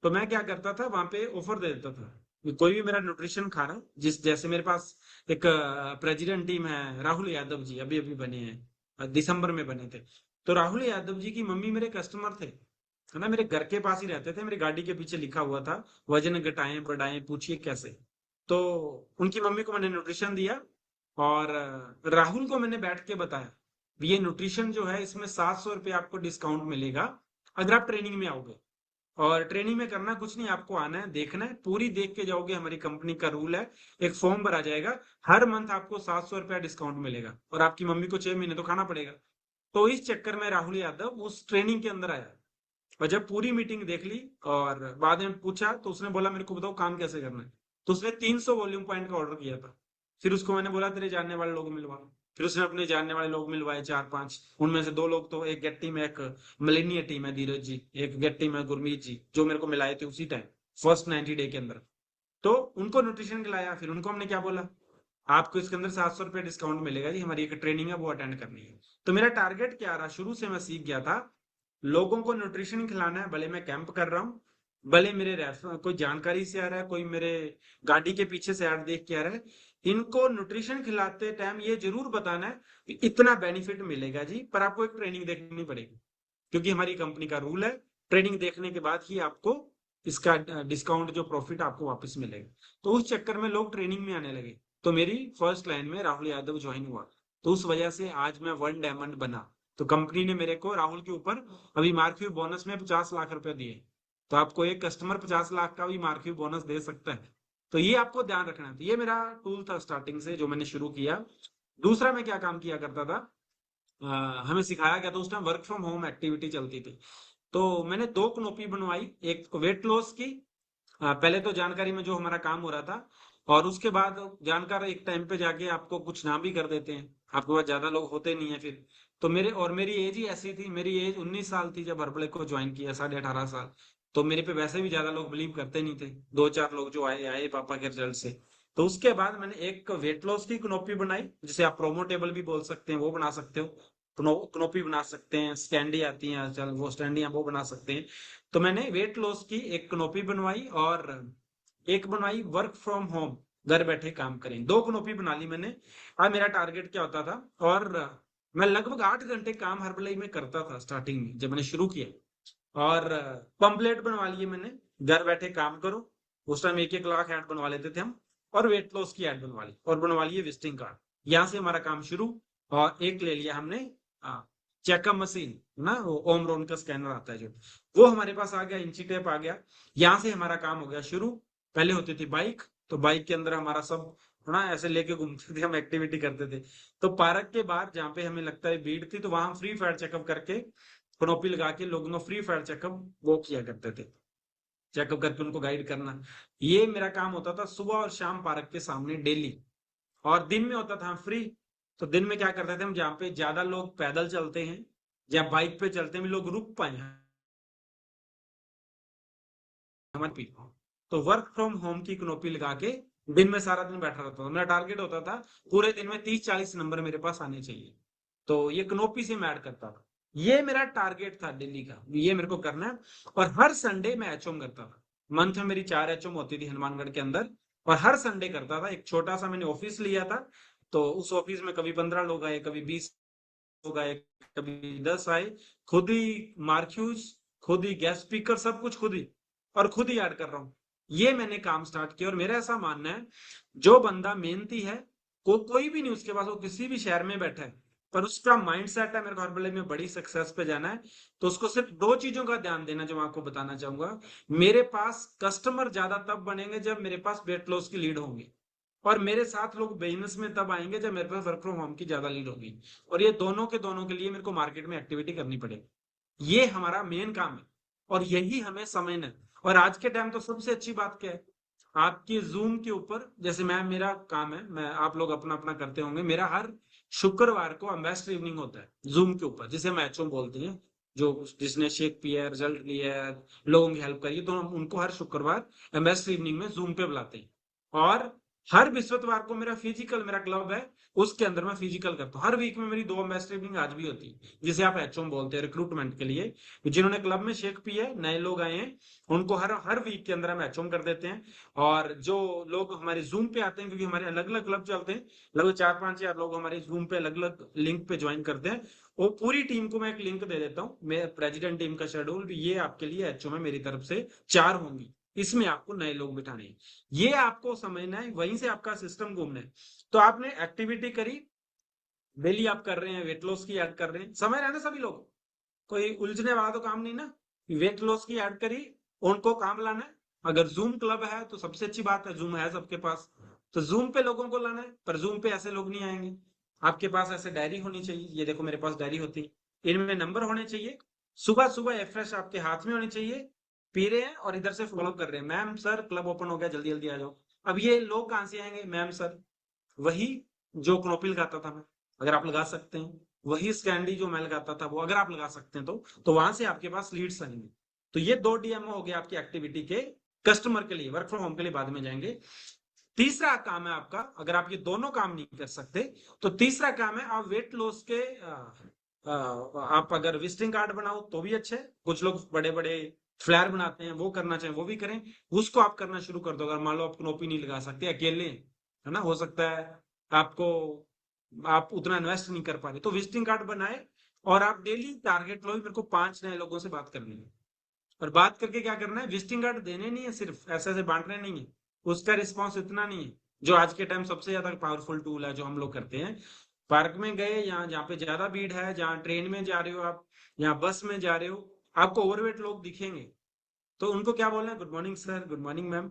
तो मैं क्या करता था, वहां पे ऑफर दे देता था कि कोई भी मेरा न्यूट्रिशन खा रहा है, जिस जैसे मेरे पास एक प्रेसिडेंट टीम है, राहुल यादव जी अभी अभी बने हैं, दिसंबर में बने थे। तो राहुल यादव जी की मम्मी मेरे कस्टमर थे, है ना, मेरे घर के पास ही रहते थे, मेरी गाड़ी के पीछे लिखा हुआ था, वजन घटाएं बढ़ाएं पूछिए कैसे। तो उनकी मम्मी को मैंने न्यूट्रिशन दिया। और राहुल को मैंने बैठ के बताया, ये न्यूट्रिशन जो है इसमें 700 रुपये आपको डिस्काउंट मिलेगा अगर आप ट्रेनिंग में आओगे। और ट्रेनिंग में करना कुछ नहीं, आपको आना है, देखना है, पूरी देख के जाओगे। हमारी कंपनी का रूल है, एक फॉर्म भरा जाएगा, हर मंथ आपको 700 रुपया डिस्काउंट मिलेगा, और आपकी मम्मी को 6 महीने तो खाना पड़ेगा। तो इस चक्कर में राहुल यादव उस ट्रेनिंग के अंदर आया, और जब पूरी मीटिंग देख ली और बाद में पूछा, तो उसने बोला मेरे को बताओ काम कैसे करना है। तो उसने 300 वॉल्यूम पॉइंट का ऑर्डर किया था। फिर उसको मैंने बोला तेरे जानने वाले लोग मिलवा। फिर उसने अपने जानने वाले लोग मिलवाए 4-5। उनमें से 2 लोग तो एक गेट टीम है, एक मिलेनियर टीम है, धीरज जी, एक गेट टीम है गुरमीत जी, जो मेरे को मिलाए थे उसी टाइम, फर्स्ट 90 डे के अंदर। तो उनको न्यूट्रिशन खिलाया। फिर उनको हमने क्या बोला, आपको इसके अंदर 700 रुपये डिस्काउंट मिलेगा जी, हमारी एक ट्रेनिंग है वो अटेंड करनी है। तो मेरा टारगेट क्या रहा, शुरू से मैं सीख गया था, लोगों को न्यूट्रिशन खिलाना है। भले मैं कैंप कर रहा हूँ, भले मेरे रेफर कोई जानकारी से आ रहा है, कोई मेरे गाड़ी के पीछे से ऐड देख के आ रहा है, इनको न्यूट्रिशन खिलाते टाइम ये जरूर बताना है कि इतना बेनिफिट मिलेगा जी, पर आपको एक ट्रेनिंग देखनी पड़ेगी, क्योंकि हमारी कंपनी का रूल है, ट्रेनिंग देखने के बाद ही आपको इसका डिस्काउंट जो प्रॉफिट आपको वापस मिलेगा। तो उस चक्कर में लोग ट्रेनिंग में आने लगे। तो मेरी फर्स्ट लाइन में राहुल यादव ज्वाइन हुआ। तो उस वजह से आज मैं वन डायमंड बना। तो कंपनी ने मेरे को राहुल के ऊपर अभी मार्कव्यू बोनस में 50 लाख रुपए दिए। तो आपको एक कस्टमर 50 लाख का भी मार्कव्यू बोनस दे सकता है। तो ये आपको ध्यान रखना है। तो ये मेरा टूल था स्टार्टिंग से जो मैंने शुरू किया। दूसरा मैं क्या काम किया करता था, हमें सिखाया गया था उस time, work from home activity चलती थी। तो मैंने 2 कनोपी बनवाई, एक वेट लॉस की। पहले तो जानकारी में जो हमारा काम हो रहा था, और उसके बाद जानकार एक टाइम पे जाके आपको कुछ ना भी कर देते हैं, आपके पास ज्यादा लोग होते नहीं है फिर। तो मेरी एज ही ऐसी थी, मेरी एज 19 साल थी जब हर्बल को ज्वाइन किया, 18.5 साल। तो मेरे पे वैसे भी ज्यादा लोग बिलीव करते नहीं थे, 2-4 लोग जो आए आए पापा के रिजल्ट से। तो उसके बाद मैंने एक वेट लॉस की कनोपी बनाई, जिसे आप प्रोमोटेबल भी बोल सकते हैं, वो बना सकते हो। कनोपी बना सकते हैं, स्टैंडी आती हैं चल, वो स्टैंडी वो बना सकते हैं। तो मैंने वेट लॉस की एक कनोपी बनवाई, और एक बनवाई वर्क फ्रॉम होम, घर बैठे काम करें, 2 कनोपी बना ली मैंने। अब मेरा टारगेट क्या होता था, और मैं लगभग 8 घंटे काम हर्बल में करता था स्टार्टिंग में जब मैंने शुरू किया। और पंपलेट बनवा लिए मैंने, घर बैठे काम करो। उस टाइम 1-1 लाख ऐड बनवा लेते थे हम। और वेट लॉस की ऐड बनवा ली, और बनवा लिए विजिटिंग कार्ड। यहाँ से हमारा काम शुरू। और एक ले लिया हमने चेकअप मशीन ना, वो ओमरोन का स्कैनर आता है जो, वो हमारे पास आ गया, इंची टेप आ गया। यहाँ से हमारा काम हो गया शुरू। पहले होती थी बाइक, तो बाइक के अंदर हमारा सब ना ऐसे लेके घूमते थे, हम एक्टिविटी करते थे। तो पार्क के बाहर जहाँ पे हमें लगता है भीड़ थी, तो वहां फ्री फायर चेकअप करके, कनोपी लगा के लोगों को फ्री फायर चेकअप वो किया करते थे, चेकअप करके उनको गाइड करना। ये मेरा काम होता था सुबह और शाम पार्क के सामने डेली। और दिन में होता था फ्री। तो दिन में क्या करते थे हम, जहाँ पे ज्यादा लोग पैदल चलते हैं या बाइक पे चलते हैं, लोग रुक पाए हमारे पी, तो वर्क फ्रॉम होम की कनोपी लगा के दिन में सारा दिन बैठा रहता था। मेरा टारगेट होता था पूरे दिन में 30-40 नंबर मेरे पास आने चाहिए। तो ये कनोपी से मैं ऐड करता था। ये मेरा टारगेट था दिल्ली का, ये मेरे को करना है। और हर संडे मैं एचओम करता था। मंथ में मेरी 4 एचओम होती थी हनुमानगढ़ के अंदर। और हर संडे करता था। एक छोटा सा मैंने ऑफिस लिया था। तो उस ऑफिस में कभी 15 लोग आए, कभी 20 लोग आए, कभी 10 आए। खुद ही मार्क्यूज, खुद ही गैस स्पीकर, सब कुछ खुद ही, और खुद ही ऐड कर रहा हूँ। ये मैंने काम स्टार्ट किया। और मेरा ऐसा मानना है, जो बंदा मेहनती है, कोई भी नहीं उसके पास, वो किसी भी शहर में बैठा है, पर उसका माइंड सेट है मेरे को हर में बड़ी सक्सेस पे जाना है, तो उसको सिर्फ 2 चीजों का ध्यान देना जो मैं आपको बताना चाहूंगा। मेरे पास कस्टमर ज्यादा तब बनेंगे जब मेरे पास वेट लॉस की लीड होंगी, और मेरे साथ लोग बिजनेस में तब आएंगे जब मेरे पास वर्क फ्रॉम होम की ज्यादा लीड होगी। और ये दोनों के लिए मेरे को मार्केट में एक्टिविटी करनी पड़ेगी। ये हमारा मेन काम है, और यही हमें समझना है। और आज के टाइम तो सबसे अच्छी बात क्या है, आपके जूम के ऊपर, जैसे मैं, मेरा काम है, मैं, आप लोग अपना अपना करते होंगे, मेरा हर शुक्रवार को एम्बेसडर इवनिंग होता है जूम के ऊपर, जिसे हम एचओ बोलते हैं। जो जिसने शेक पिया है, रिजल्ट लिया है, लोगों की हेल्प करी है, तो हम उनको हर शुक्रवार एम्बेसडर इवनिंग में जूम पे बुलाते हैं। और हर बृहस्पतिवार को मेरा फिजिकल, मेरा क्लब है, उसके अंदर मैं फिजिकल करता हूँ। हर वीक में मेरी 2 एम्बेसडर इवनिंग आज भी होती है, जिसे आप एचओ बोलते हैं, रिक्रूटमेंट के लिए। जिन्होंने क्लब में शेक पिया है, नए लोग आए हैं, उनको हर हर वीक के अंदर हम एचओ कर देते हैं। और जो लोग हमारे जूम पे आते हैं, क्योंकि हमारे अलग अलग क्लब चलते हैं, लगभग 4-5 हजार लोग हमारे जूम पे अलग अलग लिंक पे ज्वाइन करते हैं। वो पूरी टीम को मैं एक लिंक दे देता हूँ, मैं प्रेसिडेंट टीम का शेड्यूल, ये आपके लिए एचओ में मेरी तरफ से 4 होंगी, इसमें आपको नए लोग बिठाने हैं। ये आपको समझना है, वहीं से आपका सिस्टम घूमना है। तो आपने एक्टिविटी करी, डेली आप कर रहे हैं, वेट लॉस की ऐड कर रहे हैं, समझ रहे हैं ना सभी लोग, कोई उलझने वाला तो काम नहीं ना। वेट लॉस की ऐड करी, उनको काम लाना है। अगर जूम क्लब है तो सबसे अच्छी बात है, जूम है सबके पास, तो जूम पे लोगों को लाना है। पर जूम पे ऐसे लोग नहीं आएंगे। आपके पास ऐसे डायरी होनी चाहिए, ये देखो मेरे पास डायरी होती है, इनमें नंबर होने चाहिए। सुबह सुबह फ्रेश आपके हाथ में होनी चाहिए, पी रहे हैं और इधर से फॉलो कर रहे हैं, मैम सर क्लब ओपन हो गया, जल्दी जल्दी आ जाओ। अब ये लोग कहाँ से आएंगे, मैम सर वही जो क्नोपिल गाता था मैं, अगर आप लगा सकते हैं, वही स्कैंडी जो मैं लगाता था वो अगर आप लगा सकते हैं तो वहां से आपके पास लीड्स आएंगे। तो ये 2 डीएमओ हो गए आपकी एक्टिविटी के, कस्टमर के लिए, वर्क फ्रॉम होम के लिए बाद में जाएंगे। तीसरा काम है आपका, अगर आप ये दोनों काम नहीं कर सकते तो तीसरा काम है आप वेट लॉस के आप अगर विजिटिंग कार्ड बनाओ तो भी अच्छे, कुछ लोग बड़े बड़े फ्लैर बनाते हैं, वो करना चाहें वो भी करें, उसको आप करना शुरू कर दो। अगर मान लो आप कनोपी नहीं लगा सकते, अकेले हैं, है ना, हो सकता है आपको, आप उतना इन्वेस्ट नहीं कर पा रहे, तो विजिटिंग कार्ड बनाए और आप डेली टारगेट लो, मेरे को 5 नए लोगों से बात करनी है। और बात करके क्या करना है, विजिटिंग कार्ड देने नहीं है, सिर्फ ऐसे ऐसे बांटने नहीं है, उसका रिस्पॉन्स इतना नहीं है। जो आज के टाइम सबसे ज्यादा पावरफुल टूल है जो हम लोग करते हैं, पार्क में गए, यहाँ जहाँ पे ज्यादा भीड़ है, जहाँ ट्रेन में जा रहे हो आप, यहाँ बस में जा रहे हो, आपको ओवरवेट लोग दिखेंगे, तो उनको क्या बोलना है, good morning sir, good morning ma'am,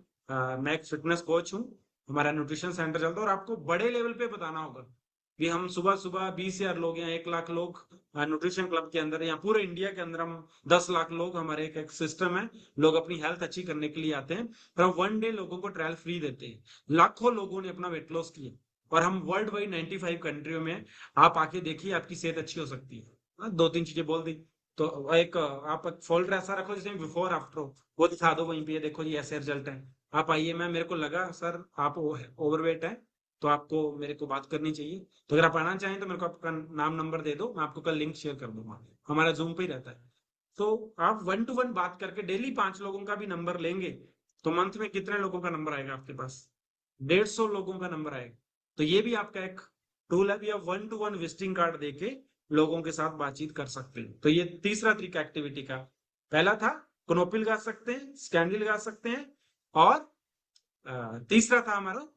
मैं एक फिटनेस कोच हूँ, हमारा न्यूट्रिशन सेंटर चलता है। और आपको बड़े लेवल पे बताना होगा कि हम सुबह सुबह 20,000 लोग या 1 लाख लोग न्यूट्रिशन क्लब के अंदर, या पूरे इंडिया के अंदर हम 10 लाख लोग, हमारे एक सिस्टम है, लोग अपनी हेल्थ अच्छी करने के लिए आते हैं, और हम 1 डे लोगों को ट्रायल फ्री देते हैं। लाखों लोगों ने अपना वेट लॉस किया, और हम वर्ल्ड वाइड 95 कंट्रियों में, आप आके देखिए आपकी सेहत अच्छी हो सकती है। 2-3 चीजें बोल दी, तो एक आप एक फोल्डर ऐसा रखो जिसमें बिफोर आफ्टर हो, वो दिखा दो वहीं पे, ये देखो जी ऐसे रिजल्ट है। आप आइए, मैं मेरे को लगा सर आप ओवरवेट है, तो आपको मेरे को बात करनी चाहिए, तो अगर आप आना चाहें तो मेरे को आपका नाम नंबर दे दो, मैं आपको कल लिंक शेयर कर दूंगा, हमारा जूम पे ही रहता है। तो आप 1 to 1 बात करके डेली 5 लोगों का भी नंबर लेंगे, तो मंथ में कितने लोगों का नंबर आएगा आपके पास, 150 लोगों का नंबर आएगा। तो ये भी आपका एक टूल है, भी आप 1 to 1 विजिटिंग कार्ड देके लोगों के साथ बातचीत कर सकते हैं। तो ये तीसरा तरीका एक्टिविटी का। पहला था कनोपी लगा सकते हैं, स्कैंडी लगा सकते हैं, और तीसरा था हमारा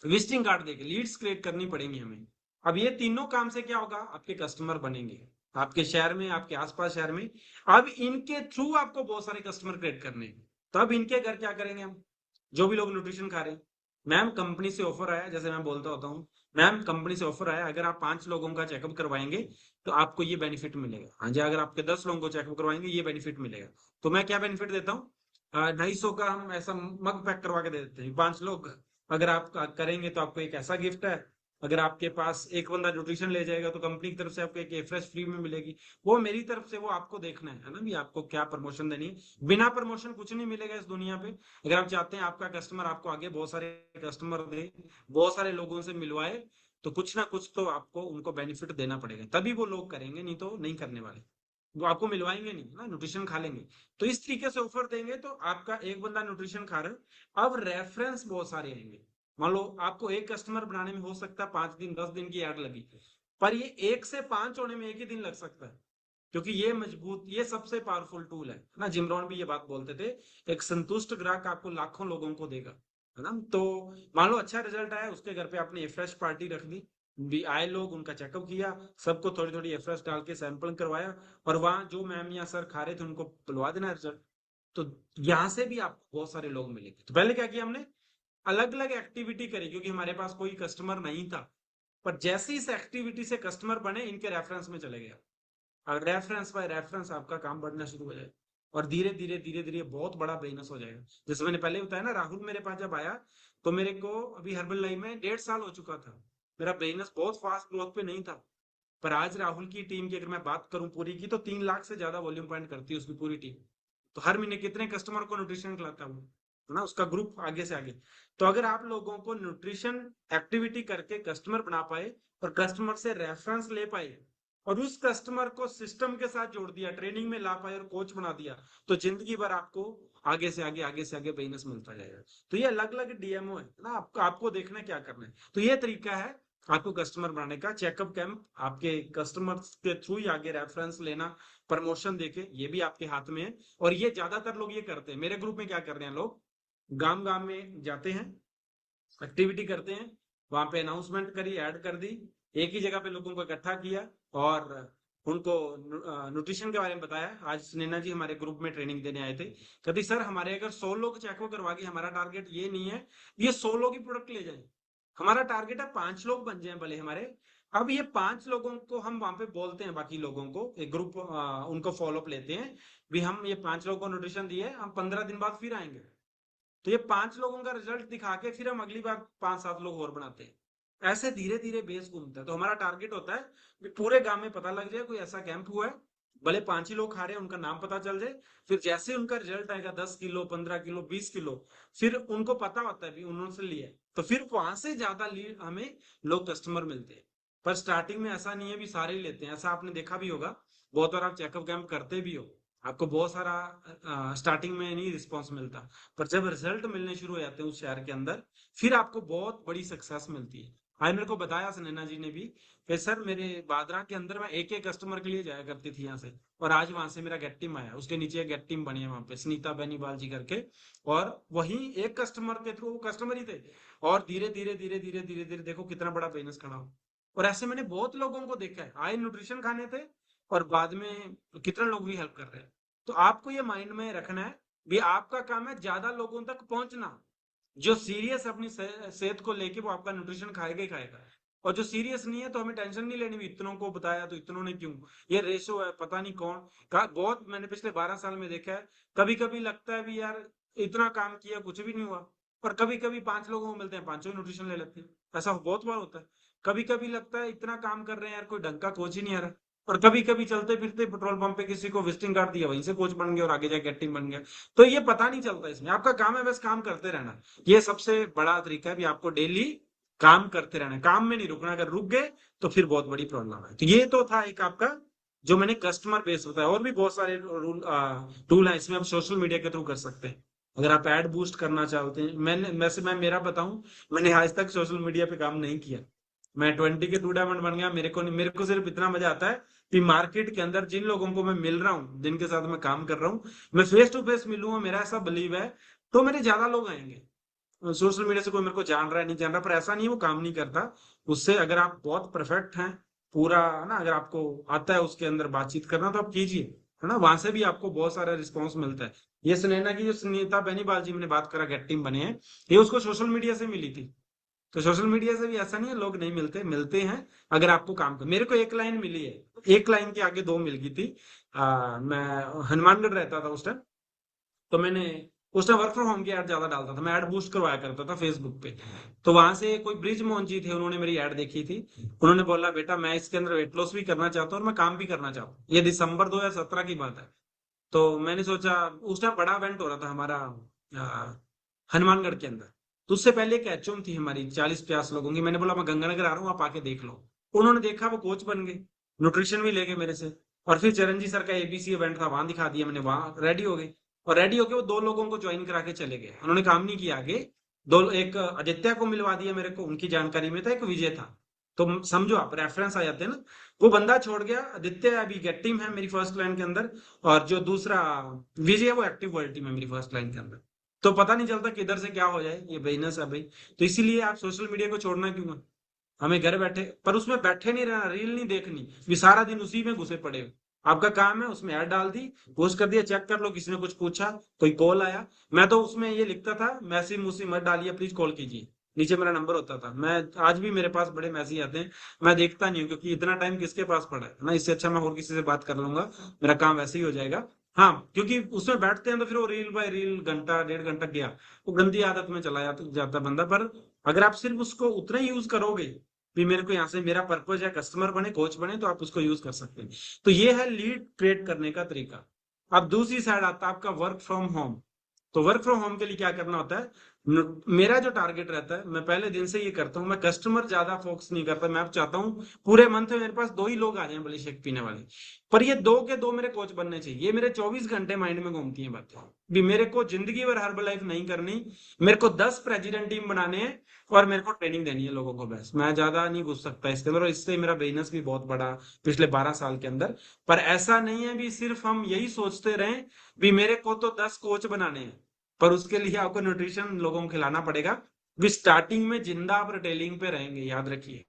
विजिटिंग कार्ड देके लीड्स क्रिएट करनी पड़ेंगी हमें। अब ये तीनों काम से क्या होगा, आपके कस्टमर बनेंगे, आपके शहर में, आपके आसपास शहर में। अब इनके थ्रू आपको बहुत सारे कस्टमर क्रिएट करने हैं। तो अब इनके घर क्या करेंगे हम, जो भी लोग न्यूट्रिशन खा रहे हैं, मैम कंपनी से ऑफर आया, जैसे मैं बोलता होता हूँ, मैम कंपनी से ऑफर आया, अगर आप 5 लोगों का चेकअप करवाएंगे तो आपको ये बेनिफिट मिलेगा। हाँ जी, अगर आपके 10 लोगों को चेकअप करवाएंगे ये बेनिफिट मिलेगा। तो मैं क्या बेनिफिट देता हूँ, 250 का हम ऐसा मग पैक करवा के दे देते हैं, 5 लोग अगर आप करेंगे तो आपको एक ऐसा गिफ्ट है। अगर आपके पास एक बंदा न्यूट्रिशन ले जाएगा तो कंपनी की तरफ से आपको एक फ्रेश फ्री में मिलेगी। वो मेरी तरफ से, वो आपको देखना है ना, भी आपको क्या प्रमोशन देनी है। बिना प्रमोशन कुछ नहीं मिलेगा इस दुनिया पे। अगर आप चाहते हैं आपका कस्टमर आपको आगे बहुत सारे कस्टमर दे, बहुत सारे लोगों से मिलवाए, तो कुछ ना कुछ तो आपको उनको बेनिफिट देना पड़ेगा, तभी वो लोग करेंगे, नहीं तो नहीं करने वाले। वो आपको मिलवाएंगे नहीं ना, न्यूट्रिशन खा लेंगे। तो इस तरीके से ऑफर देंगे तो आपका एक बंदा न्यूट्रिशन खा रहे हो, अब रेफरेंस बहुत सारे आएंगे। मान लो आपको एक कस्टमर बनाने में हो सकता है 5 दिन 10 दिन की ऐड लगी, पर ये 1 से 5 होने में एक ही दिन लग सकता है, क्योंकि ये मजबूत, ये सबसे पावरफुल टूल है ना। जिम रॉन भी ये बात बोलते थे, एक संतुष्ट ग्राहक आपको लाखों लोगों को देगा, है ना। तो मान लो अच्छा रिजल्ट आया, उसके घर पे आपने फ्रेश पार्टी रख दी, भी आए लोग, उनका चेकअप किया, सबको थोड़ी थोड़ी फ्रेश डाल के सैंपल करवाया, और वहां जो मैम या सर खा रहे थे उनको बुलवा देना रिजल्ट। तो यहाँ से भी आपको बहुत सारे लोग मिलेंगे। तो पहले क्या किया हमने, अलग अलग एक्टिविटी करी, क्योंकि हमारे पास कोई कस्टमर नहीं था, पर जैसे इस एक्टिविटी से कस्टमर बने, इनके रेफरेंस में चले गया, और रेफरेंस बाय रेफरेंस आपका काम बढ़ना शुरू हो जाएगा, और धीरे धीरे धीरे धीरे बहुत बड़ा बिजनेस हो जाएगा। जैसे मैंने पहले बताया ना, राहुल मेरे पास जब आया तो मेरे को अभी हर्बल लाइफ में 1.5 साल हो चुका था, मेरा बिजनेस बहुत फास्ट ग्रोथ पे नहीं था। पर आज राहुल की टीम की अगर मैं बात करूं पूरी की, तो 3 लाख से ज्यादा वॉल्यूम पॉइंट करती है उसकी पूरी टीम। तो हर महीने कितने कस्टमर को न्यूट्रिशन खिलाता है वो, है ना, उसका ग्रुप आगे से आगे। तो अगर आप लोगों को न्यूट्रिशन एक्टिविटी करके कस्टमर बना पाए, और कस्टमर से रेफरेंस ले पाए, और उस कस्टमर को सिस्टम के साथ जोड़ दिया, ट्रेनिंग में ला पाए और कोच बना दिया, तो जिंदगी भर आपको आगे से आगे बिजनेस मिलता जाएगा। तो ये अलग अलग डीएमओ है ना, आपको देखना क्या करना है। तो ये तरीका है आपको कस्टमर बनाने का, चेकअप कैंप, आपके कस्टमर्स के थ्रू ही आगे रेफरेंस लेना, प्रमोशन देके, ये भी आपके हाथ में है। और ये ज्यादातर लोग ये करते हैं, मेरे ग्रुप में क्या कर रहे हैं लोग, गांव गांव में जाते हैं, एक्टिविटी करते हैं, वहां पे अनाउंसमेंट करी, ऐड कर दी, एक ही जगह पे लोगों को इकट्ठा किया, और उनको न्यूट्रिशन के बारे में बताया। आज नैना जी हमारे ग्रुप में ट्रेनिंग देने आए थे, कहती सर हमारे अगर 100 लोग चेकअप करवा के, हमारा टारगेट ये नहीं है ये 100 लोग ही प्रोडक्ट ले जाएं, हमारा टारगेट है 5 लोग बन जाएं भले हमारे। अब ये 5 लोगों को हम वहां पे बोलते हैं, बाकी लोगों को एक ग्रुप उनको फॉलोअप लेते हैं भी हम ये 5 लोगों को न्यूट्रिशन दिए, हम 15 दिन बाद फिर आएंगे, तो ये 5 लोगों का रिजल्ट दिखा के फिर हम अगली बार 5-7 लोग और बनाते हैं। ऐसे धीरे धीरे बेस घूमता है। तो हमारा टारगेट होता है कि पूरे गांव में पता लग जाए कोई ऐसा कैंप हुआ है, भले 5 ही लोग खा रहे हैं, उनका नाम पता चल जाए। फिर जैसे उनका रिजल्ट आएगा 10 किलो, 15 किलो, 20 किलो, फिर उनको पता होता है भी उन्होंने लिया है, तो फिर वहां से ज्यादा लीड हमें लोग कस्टमर मिलते हैं। पर स्टार्टिंग में ऐसा नहीं है भी सारे ही लेते हैं, ऐसा आपने देखा भी होगा, बहुत बार आप चेकअप कैंप करते भी हो, आपको बहुत सारा स्टार्टिंग में नहीं रिस्पॉन्स मिलता, पर जब रिजल्ट मिलने शुरू हो जाते हैं उस शहर के अंदर, फिर आपको बहुत बड़ी सक्सेस मिलती है। आज मेरे को बताया सुनैना जी ने भी कि सर मेरे बादरा के अंदर मैं एक एक कस्टमर के लिए जाया करती थी यहाँ से, और आज वहां से मेरा गेट टीम आया, उसके नीचे एक गेट टीम बनी है वहां पे सुनीता बेनीवाल जी करके, और वही एक कस्टमर के थ्रू वो कस्टमर ही थे, और धीरे धीरे धीरे धीरे धीरे धीरे देखो कितना बड़ा बिजनेस खड़ा हो। और ऐसे मैंने बहुत लोगों को देखा है, आए न्यूट्रिशन खाने थे और बाद में कितने लोग भी हेल्प कर रहे हैं। तो आपको ये माइंड में रखना है भी आपका काम है ज्यादा लोगों तक पहुंचना। जो सीरियस अपनी सेहत को लेके वो आपका न्यूट्रिशन खाएगा ही खाएगा, और जो सीरियस नहीं है तो हमें टेंशन नहीं लेनी भी इतनों को बताया तो इतनों ने क्यों, ये रेशो है पता नहीं कौन का, बहुत मैंने पिछले 12 साल में देखा है। कभी कभी लगता है भी यार इतना काम किया कुछ भी नहीं हुआ, और कभी कभी 5 लोगों को मिलते हैं, पांचों न्यूट्रिशन ले लेते हैं, ऐसा बहुत बार होता है। कभी कभी लगता है इतना काम कर रहे हैं यार कोई ढंग का कोच ही नहीं आ रहा, और कभी कभी चलते फिरते पेट्रोल पंप पे किसी को विजिटिंग कार्ड दिया वहीं से कोच बन गया और आगे जाके टीम बन गया। तो ये पता नहीं चलता, इसमें आपका काम है बस काम करते रहना। ये सबसे बड़ा तरीका है भी आपको डेली काम करते रहना है, काम में नहीं रुकना, अगर रुक गए तो फिर बहुत बड़ी प्रॉब्लम है। तो ये तो था एक आपका जो मैंने कस्टमर बेस बताया, और भी बहुत सारे रूल टूल है इसमें, आप सोशल मीडिया के थ्रू कर सकते हैं। अगर आप ऐड बूस्ट करना चाहते हैं, मैं मेरा बताऊं, मैंने आज तक सोशल मीडिया पे काम नहीं किया। मैं 20 के 2 डायमंड बन गया, मेरे को सिर्फ इतना मजा आता है कि मार्केट के अंदर जिन लोगों को मैं मिल रहा हूँ, जिनके साथ मैं काम कर रहा हूँ, मैं फेस टू फेस मिलूंगा, मेरा ऐसा बिलीव है, तो मेरे ज्यादा लोग आएंगे। सोशल मीडिया से कोई मेरे को जान रहा है नहीं जान रहा, पर ऐसा नहीं है वो काम नहीं करता। उससे अगर आप बहुत परफेक्ट हैं पूरा, है ना, अगर आपको आता है उसके अंदर बातचीत करना तो आप कीजिए, है ना, वहां से भी आपको बहुत सारा रिस्पॉन्स मिलता है। ये सुनैना की जो सुनीता बेनीवाल जी मैंने बात करा गेट टीम बने हैं, ये उसको सोशल मीडिया से मिली थी। तो सोशल मीडिया से भी ऐसा नहीं है लोग नहीं मिलते, मिलते हैं। अगर आपको काम कर, मेरे को एक लाइन मिली है, एक लाइन के आगे दो मिल गई थी। मैं हनुमानगढ़ रहता था उस टाइम, तो मैंने उस टाइम वर्क फ्रॉम होम की ऐड ज्यादा डालता था, मैं ऐड बूस्ट करवाया करता था फेसबुक पे। तो वहां से कोई ब्रिज मोहन जी थे, उन्होंने मेरी ऐड देखी थी, उन्होंने बोला बेटा मैं इसके अंदर वेट लॉस भी करना चाहता हूँ और मैं काम भी करना चाहता हूँ। ये दिसंबर 2017 की बात है। तो मैंने सोचा, उस टाइम बड़ा इवेंट हो रहा था हमारा हनुमानगढ़ के अंदर, तो उससे पहले एक एचओम थी हमारी 40-50 लोगों की, मैंने बोला मैं गंगानगर आ रहा हूँ आप आके देख लो। उन्होंने देखा, वो कोच बन गए, न्यूट्रिशन भी ले गए मेरे से। और फिर चरण जी सर का एबीसी इवेंट था, वहां दिखा दिया मैंने, वहां रेडी हो गए। और रेडी होके वो 2 लोगों को ज्वाइन करा के चले गए, उन्होंने काम नहीं किया आगे। दो, एक आदित्य को मिलवा दिया मेरे को, उनकी जानकारी में था, एक विजय था। तो समझो आप रेफरेंस आ जाते हैं ना। वो बंदा छोड़ गया, आदित्य अभी गेट टीम है मेरी फर्स्ट लाइन के अंदर, और जो दूसरा विजय वो एक्टिव वर्ल्ड टीम है मेरी फर्स्ट लाइन के अंदर। तो पता नहीं चलता किधर से क्या हो जाए, ये बिजनेस है भाई। तो इसीलिए आप सोशल मीडिया को छोड़ना क्यों है, हमें घर बैठे, पर उसमें बैठे नहीं रहना, रील नहीं देखनी भी सारा दिन उसी में घुसे पड़े हो। आपका काम है उसमें ऐड डाल दी, पोस्ट कर दिया, चेक कर लो, किसी ने कुछ पूछा, कोई कॉल आया, मैं तो उसमें ये लिखता था मैसेज मुसी मत डालिए प्लीज कॉल कीजिए, नीचे मेरा नंबर होता था। मैं आज भी मेरे पास बड़े मैसेज आते हैं, मैं देखता नहीं हूँ क्योंकि इतना टाइम किसके पास पड़ा है ना, इससे अच्छा मैं और किसी से बात कर लूंगा, मेरा काम वैसे ही हो जाएगा। हाँ, क्योंकि उसमें बैठते हैं तो फिर वो रील बाय रील घंटा 1.5 घंटा गया, वो गंदी आदत में चला जाता बंदा। पर अगर आप सिर्फ उसको उतना ही यूज करोगे भी मेरे को यहाँ से मेरा पर्पज है कस्टमर बने कोच बने, तो आप उसको यूज कर सकते हैं। तो ये है लीड क्रिएट करने का तरीका। अब दूसरी साइड आता है आपका वर्क फ्रॉम होम। तो वर्क फ्रॉम होम के लिए क्या करना होता है, मेरा जो टारगेट रहता है, मैं पहले दिन से ये करता हूँ, मैं कस्टमर ज्यादा फोकस नहीं करता, मैं अब चाहता हूँ पूरे मंथ में मेरे पास 2 ही लोग आ जाएं भले शेक पीने वाले, पर ये 2 के 2 मेरे कोच बनने चाहिए। ये मेरे 24 घंटे माइंड में घूमती है बातें भी, मेरे को जिंदगी भर हर्बल लाइफ नहीं करनी, मेरे को 10 प्रेसिडेंट टीम बनाने हैं और मेरे को ट्रेनिंग देनी है लोगों को, बस मैं ज्यादा नहीं घुस सकता इसके अंदर। और इससे मेरा बिजनेस भी बहुत बड़ा पिछले 12 साल के अंदर। पर ऐसा नहीं है भी सिर्फ हम यही सोचते रहें भी मेरे को तो 10 कोच बनाने हैं, पर उसके लिए आपको न्यूट्रिशन लोगों को खिलाना पड़ेगा भी। स्टार्टिंग में जिंदा आप रिटेलिंग पे रहेंगे, याद रखिए।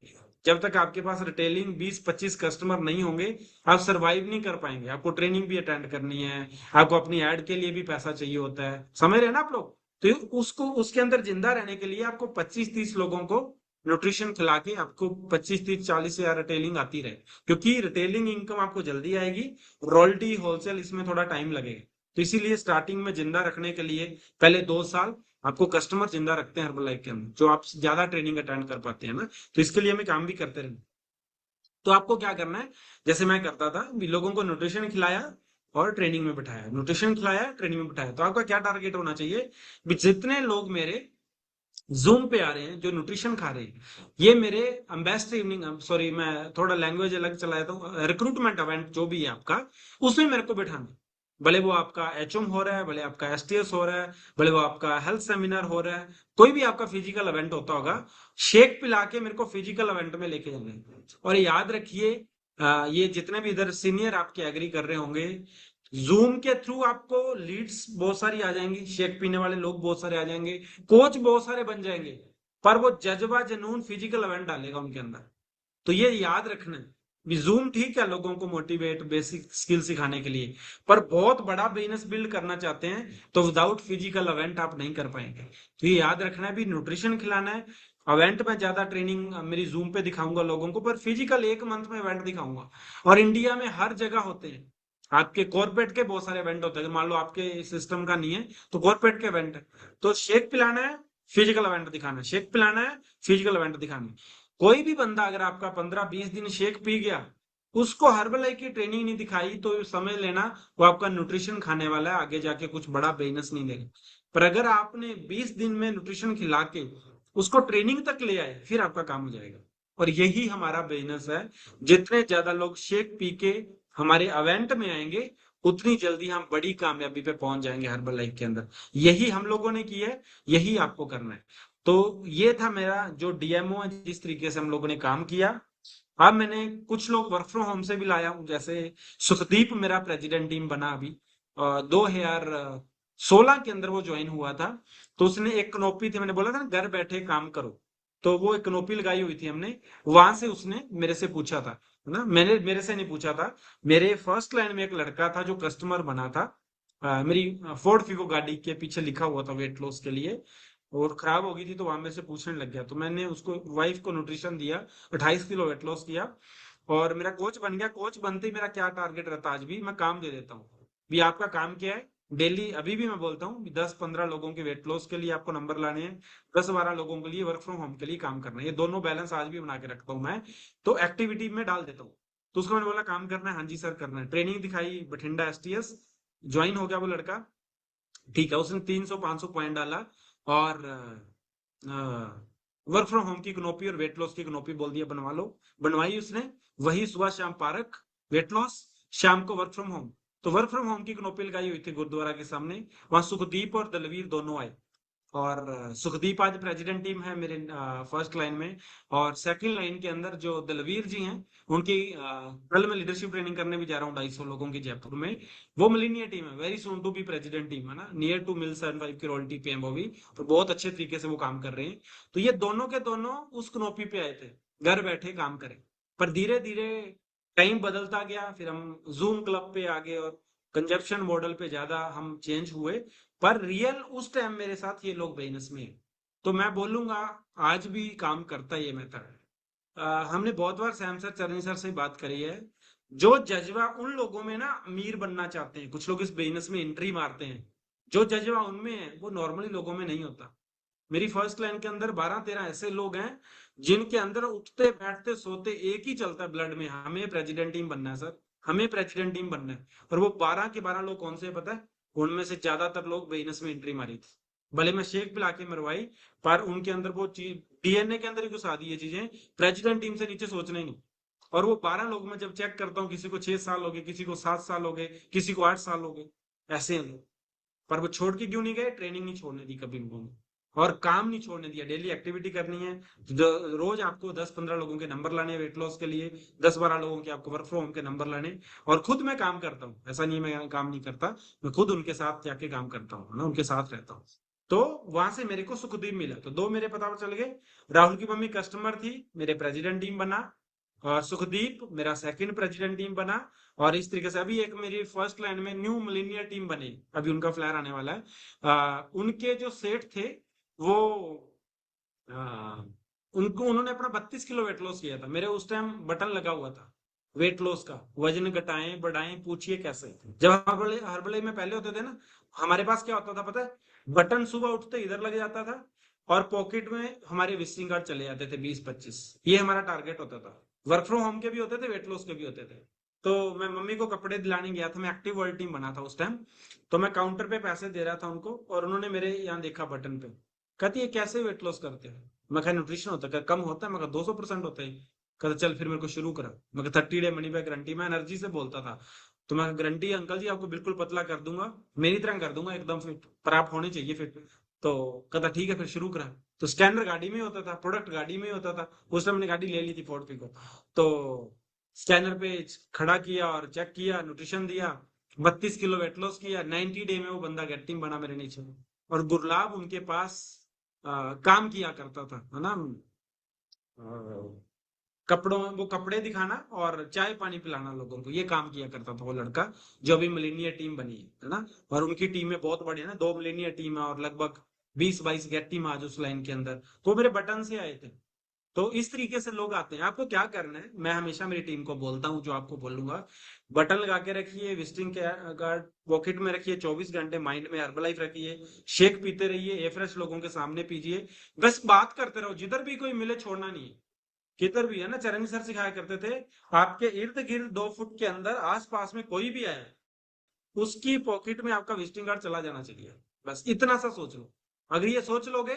जब तक आपके पास रिटेलिंग 20-25 कस्टमर नहीं होंगे, आप सरवाइव नहीं कर पाएंगे। आपको ट्रेनिंग भी अटेंड करनी है, आपको अपनी एड के लिए भी पैसा चाहिए होता है, समझ रहे हैं ना आप लोग। तो उसको उसके अंदर जिंदा रहने के लिए आपको 25-30 लोगों को न्यूट्रिशन खिला के आपको 25-30-40 हजार रिटेलिंग आती रहे, क्योंकि रिटेलिंग इनकम आपको जल्दी आएगी, रॉयल्टी होलसेल इसमें थोड़ा टाइम लगेगा। तो इसीलिए स्टार्टिंग में जिंदा रखने के लिए पहले 2 साल आपको कस्टमर जिंदा रखते हैं हर्बल लाइफ के अंदर, जो आप ज्यादा ट्रेनिंग अटेंड कर पाते हैं ना। तो इसके लिए हमें काम भी करते रहना। तो आपको क्या करना है, जैसे मैं करता था भी, लोगों को न्यूट्रिशन खिलाया और ट्रेनिंग में बिठाया, न्यूट्रिशन खिलाया ट्रेनिंग में बिठाया। तो आपका क्या टारगेट होना चाहिए, भी जितने लोग मेरे जूम पे आ रहे हैं जो न्यूट्रिशन खा रहे हैं, ये मेरे बेस्ट इवनिंग, सॉरी मैं थोड़ा लैंग्वेज अलग चलाया था, रिक्रूटमेंट इवेंट जो भी है आपका, उसमें मेरे को बिठाना है। भले वो आपका एचएम हो रहा है, भले आपका एसटीएस हो रहा है, भले वो आपका हेल्थ सेमिनार हो रहा है, कोई भी आपका फिजिकल इवेंट होता होगा, शेक पिला के मेरे को फिजिकल इवेंट में लेके जाना है। और याद रखिए, ये जितने भी इधर सीनियर आपके एग्री कर रहे होंगे, जूम के थ्रू आपको लीड्स बहुत सारी आ जाएंगी, शेक पीने वाले लोग बहुत सारे आ जाएंगे, कोच बहुत सारे बन जाएंगे, पर वो जज्बा जुनून फिजिकल इवेंट डालेगा उनके अंदर। तो ये याद रखना है भी, जूम ठीक है लोगों को मोटिवेट बेसिक स्किल सिखाने के लिए, पर बहुत बड़ा बिजनेस बिल्ड करना चाहते हैं तो विदाउट फिजिकल इवेंट आप नहीं कर पाएंगे। तो ये याद रखना है भी, न्यूट्रिशन खिलाना है, इवेंट में ज्यादा ट्रेनिंग मेरी जूम पे दिखाऊंगा लोगों को, पर फिजिकल 1 मंथ में इवेंट दिखाऊंगा। और इंडिया में हर जगह होते हैं, आपके कॉर्पोरेट के बहुत सारे इवेंट होते हैं, मान लो आपके सिस्टम का नहीं है तो कॉर्पोरेट के इवेंट है, तो शेक पिलाना है, फिजिकल इवेंट दिखाना है, शेक पिलाना है, फिजिकल इवेंट दिखाना है। कोई भी बंदा अगर आपका 15-20 दिन शेक पी गया, उसको हर्बल की ट्रेनिंग नहीं दिखाई, तो समझ लेना वो आपका न्यूट्रिशन खाने वाला है, आगे जाके कुछ बड़ा बिजनेस नहीं देगा। पर अगर आपने 20 दिन में न्यूट्रिशन खिला के उसको ट्रेनिंग तक ले आए, फिर आपका काम हो जाएगा। और यही हमारा बिजनेस है। जितने ज्यादा लोग शेक पी के हमारे इवेंट में आएंगे, उतनी जल्दी हम बड़ी कामयाबी पे पहुंच जाएंगे हर्बल लाइफ के अंदर। यही हम लोगों ने किया है, यही आपको करना है। तो ये था मेरा जो डीएमओ है, जिस तरीके से हम लोगों ने काम किया। अब मैंने कुछ लोग वर्क फ्रॉम होम से भी लाया हूँ, जैसे सुखदीप मेरा प्रेसिडेंट टीम बना अभी, 2016 के अंदर वो ज्वाइन हुआ था। तो उसने एक कनोपी थी, मैंने बोला था ना घर बैठे काम करो, तो वो एक कनोपी लगाई हुई थी हमने, वहां से उसने मेरे से पूछा था, है ना, मैंने मेरे से नहीं पूछा था, मेरे फर्स्ट लाइन में एक लड़का था जो कस्टमर बना था। मेरी फोर्ड फिगो गाड़ी के पीछे लिखा हुआ था वेट लॉस के लिए, और खराब हो गई थी, तो वहां मेरे से पूछने लग गया, तो मैंने उसको वाइफ को न्यूट्रिशन दिया, 28 किलो वेट लॉस किया, और मेरा कोच बन गया। कोच बनते ही मेरा क्या टारगेट रहता है, आज भी मैं काम दे देता हूँ भी, आपका काम क्या है, डेली अभी भी मैं बोलता हूँ 10-15 लोगों के वेट लॉस के लिए आपको नंबर लाने हैं, 10-12 लोगों के लिए वर्क फ्रॉम होम के लिए काम करना है, ये दोनों बैलेंस आज भी बना के रखता हूँ मैं। तो एक्टिविटी में डाल देता हूँ। तो उसको मैंने बोला काम करना है, हाँ जी सर करना है, ट्रेनिंग दिखाई बठिंडा एसटीएस, ज्वाइन हो गया वो लड़का। ठीक है, उसने 300-500 पॉइंट डाला, और वर्क फ्रॉम होम की कनोपी और वेट लॉस की कनोपी बोल दिया बनवा लो, बनवाई उसने। वही सुबह शाम पार्क वेट लॉस, शाम को वर्क फ्रॉम होम। तो वर्क फ्रॉम होम की कनोपी लगाई हुई थी गुरुद्वारा के सामने, वहां सुखदीप और दलवीर दोनों आए। और सुखदीप आज प्रेसिडेंट टीम है मेरे फर्स्ट लाइन में, और सेकंड लाइन के अंदर जो दलवीर जी हैं, उनकी कल मैं लीडरशिप ट्रेनिंग करने भी जा रहा हूँ 250 लोगों की जयपुर में। वो मिलीनियर टीम है, very soon to be president team है ना, नियर टू मिल 75 की रॉयल्टी पे है वो भी। तो बहुत अच्छे तरीके से वो काम कर रहे हैं। तो ये दोनों के दोनों उस कनोपी पे आए थे, घर बैठे काम करें। पर धीरे धीरे टाइम बदलता गया, फिर हम जूम क्लब पे आ गए, और कंजप्शन मॉडल पे ज्यादा हम चेंज हुए। पर रियल उस टाइम मेरे साथ ये लोग बिजनेस में हैं। तो मैं बोलूंगा आज भी काम करता है ये मेथड। हमने बहुत बार सैम सर, चरनी सर से बात करी है, जो जज्बा उन लोगों में ना, अमीर बनना चाहते हैं, कुछ लोग इस बिजनेस में एंट्री मारते हैं, जो जज्बा उनमें है वो नॉर्मली लोगों में नहीं होता। मेरी फर्स्ट लाइन के अंदर 12-13 ऐसे लोग हैं जिनके अंदर उठते बैठते सोते एक ही चलता है ब्लड में, हमें प्रेसिडेंट टीम बनना है सर, हमें प्रेसिडेंट टीम बनना है। और वो 12 के 12 लोग कौन से पता है, उनमें से ज्यादातर लोग बिजनेस में एंट्री मारी थी, भले मैं शेक पिला के मरवाई, पर उनके अंदर वो चीज डीएनए के अंदर ही घुसा दी ये चीजें, प्रेसिडेंट टीम से नीचे सोचना ही नहीं। और वो 12 लोग मैं जब चेक करता हूँ, किसी को 6 साल हो गए, किसी को 7 साल हो गए, किसी को 8 साल हो गए, ऐसे हैं लोग। पर वो छोड़ के क्यों नहीं गए, ट्रेनिंग नहीं छोड़ने दी कभी उन्होंने, और काम नहीं छोड़ने दिया, डेली एक्टिविटी करनी है। रोज आपको 10-15 लोगों के नंबर लाने हैं वेट लॉस के लिए, 10-12 लोगों के आपको वर्क फ्रॉम होम के नंबर लाने। और खुद मैं काम करता हूँ, ऐसा नहीं मैं काम नहीं करता, मैं खुद उनके साथ जाके काम करता हूँ ना, उनके साथ रहता हूँ। तो वहां से मेरे को सुखदीप मिला, तो दो मेरे पता चल गए। राहुल की मम्मी कस्टमर थी, मेरे प्रेसिडेंट टीम बना, और सुखदीप मेरा सेकंड प्रेसिडेंट टीम बना। और इस तरीके से अभी एक मेरी फर्स्ट लाइन में न्यू मिलेनियर टीम बनी, अभी उनका फ्लैर आने वाला है। उनके जो सेठ थे वो, उनको उन्होंने अपना 32 किलो वेट लॉस किया था, मेरे उस टाइम बटन लगा हुआ था वेट लॉस का, वजन घटाएं बढ़ाएं पूछिए कैसे। जब हर्बल में पहले होते थे ना, हमारे पास क्या होता था पता है, बटन सुबह उठते इधर लग जाता था, और पॉकेट में हमारे विजिटिंग कार्ड चले जाते थे 20-25, ये हमारा टारगेट होता था। वर्क फ्रॉम होम के भी होते थे, वेट लॉस के भी होते थे। तो मैं मम्मी को कपड़े दिलाने गया था, मैं एक्टिव वर्ल्ड टीम बना था उस टाइम। तो मैं काउंटर पे पैसे दे रहा था उनको, और उन्होंने मेरे यहाँ देखा बटन पे, कहती है कैसे वेट लॉस करते हैं। मैं कहा न्यूट्रिशन होता है, कम होता है, मैं 200% होता है। कहता चल फिर मेरे को शुरू करा। मैं 30 डे मनी बैक गारंटी, मैं एनर्जी से बोलता था। तो मैं गारंटी अंकल जी आपको बिल्कुल पतला कर दूंगा, मेरी तरह कर दूंगा एकदम फिट, पर आप होने चाहिए फिट। तो कहता ठीक है फिर शुरू करा। तो स्कैनर गाड़ी में होता था, प्रोडक्ट गाड़ी में होता था, उस टाइम मैंने गाड़ी ले ली थी फोर्ड पिको। तो स्कैनर पे खड़ा किया और चेक किया, न्यूट्रिशन दिया, 32 किलो वेट लॉस किया, 90 डे में वो बंदा गेट टीम बना मेरे नीचे। और गुरलाब उनके पास काम किया करता था, है ना, कपड़ों में वो कपड़े दिखाना और चाय पानी पिलाना लोगों को, ये काम किया करता था वो लड़का, जो अभी मिलेनियर टीम बनी है ना। और उनकी टीम में बहुत बड़ी है ना, 2 मिलेनियर टीम है, और लगभग 20-22 गेट टीम आज उस लाइन के अंदर। तो मेरे बटन से आए थे। तो इस तरीके से लोग आते हैं। आपको क्या करना है, मैं हमेशा मेरी टीम को बोलता हूँ, जो आपको बोलूंगा, बटन लगा के रखिए, विजिटिंग कार्ड पॉकेट में रखिए, 24 घंटे माइंड में हर्बलाइफ रखिए, शेक पीते रहिए, ए फ्रेश लोगों के सामने पीजिए, बस बात करते रहो, जिधर भी कोई मिले छोड़ना नहीं है। किधर भी है ना, चरण सर सिखाया करते थे, आपके इर्द गिर्द 2 फुट के अंदर आस पास में कोई भी आया, उसकी पॉकेट में आपका विजिटिंग कार्ड चला जाना चाहिए। बस इतना सा सोच लो। अगर ये सोच लोगे,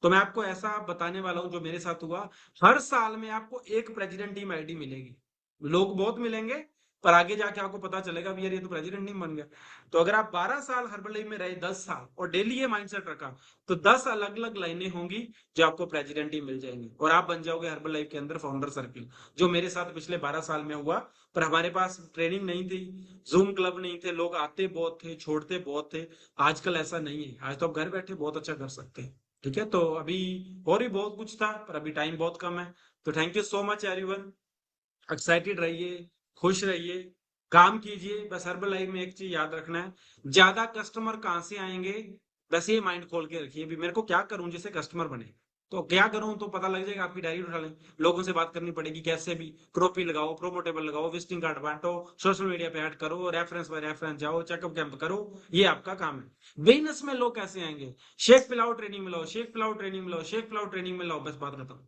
तो मैं आपको ऐसा बताने वाला हूं जो मेरे साथ हुआ। हर साल में आपको एक प्रेसिडेंट टीम आईडी मिलेगी। लोग बहुत मिलेंगे, पर आगे जाके आपको पता चलेगा भी यार ये तो प्रेसिडेंट टीम बन गया। तो अगर आप 12 साल हर्बल में रहे, 10 साल, और डेली ये माइंडसेट रखा, तो 10 अलग अलग लाइनें होंगी जो आपको प्रेसिडेंट टीम मिल जाएंगी, और आप बन जाओगे हर्बल लाइफ के अंदर फाउंडर सर्किल, जो मेरे साथ पिछले 12 साल में हुआ। पर हमारे पास ट्रेनिंग नहीं थी, जूम क्लब नहीं थे, लोग आते बहुत थे, छोड़ते बहुत थे। आजकल ऐसा नहीं है, आज तो आप घर बैठे बहुत अच्छा कर सकते हैं। ठीक है, तो अभी और भी बहुत कुछ था, पर अभी टाइम बहुत कम है। तो thank you so much everyone. Excited रहिए, खुश रहिए, काम कीजिए। बस हर्बल लाइफ में एक चीज याद रखना है, ज्यादा कस्टमर कहाँ से आएंगे, बस ये माइंड खोल के रखिए भी मेरे को क्या करूं जिससे कस्टमर बने। तो क्या करूं, तो पता लग जाएगा, आपकी डायरी उठा लें, लोगों से बात करनी पड़ेगी कैसे भी, क्रोपी लगाओ, प्रोमोटेबल लगाओ, विजिटिंग कार्ड बांटो, सोशल मीडिया पे ऐड करो, रेफरेंस बाय रेफरेंस जाओ, चेकअप कैंप करो, ये आपका काम है। बिजनेस में लोग कैसे आएंगे, शेक पिलाओ ट्रेनिंग मिलाओ, शेक पिलाओ ट्रेनिंग मिलाओ, शेक पिलाओ ट्रेनिंग मिलाओ, बस बात खत्म।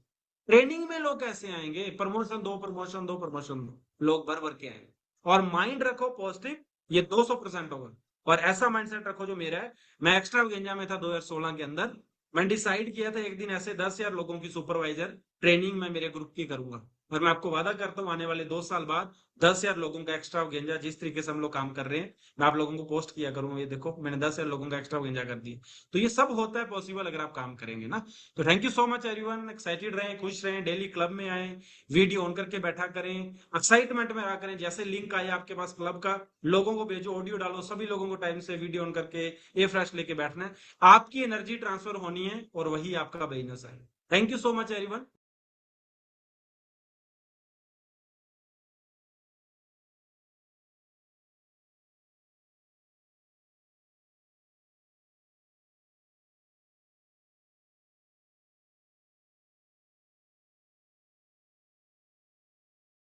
ट्रेनिंग में लोग कैसे आएंगे, प्रमोशन दो, प्रमोशन दो, प्रमोशन दो, लोग भर भर के आएंगे। और माइंड रखो पॉजिटिव, ये 200% होगा। और ऐसा माइंडसेट रखो जो मेरा है। मैं एक्स्ट्रा गेंजा में था 2016 के अंदर, मैं डिसाइड किया था एक दिन ऐसे 10,000 लोगों की सुपरवाइजर ट्रेनिंग में मेरे ग्रुप की करूंगा। और मैं आपको वादा करता हूँ आने वाले 2 साल बाद 10,000 लोगों का एक्स्ट्रा गेंजा, जिस तरीके से हम लोग काम कर रहे हैं, मैं आप लोगों को पोस्ट किया करूंगा, ये देखो मैंने 10,000 लोगों का एक्स्ट्रा गेंजा कर दिया। तो ये सब होता है पॉसिबल अगर आप काम करेंगे ना। तो thank you so much everyone. Excited रहें, खुश रहें, डेली क्लब में आए, वीडियो ऑन करके बैठा करें, एक्साइटमेंट में रहा करें। जैसे लिंक आया आपके पास क्लब का, लोगों को भेजो, ऑडियो डालो, सभी लोगों को टाइम से वीडियो ऑन करके ए फ्रेश लेके बैठना है। आपकी एनर्जी ट्रांसफर होनी है, और वही आपका बिजनेस है। Thank you so much everyone.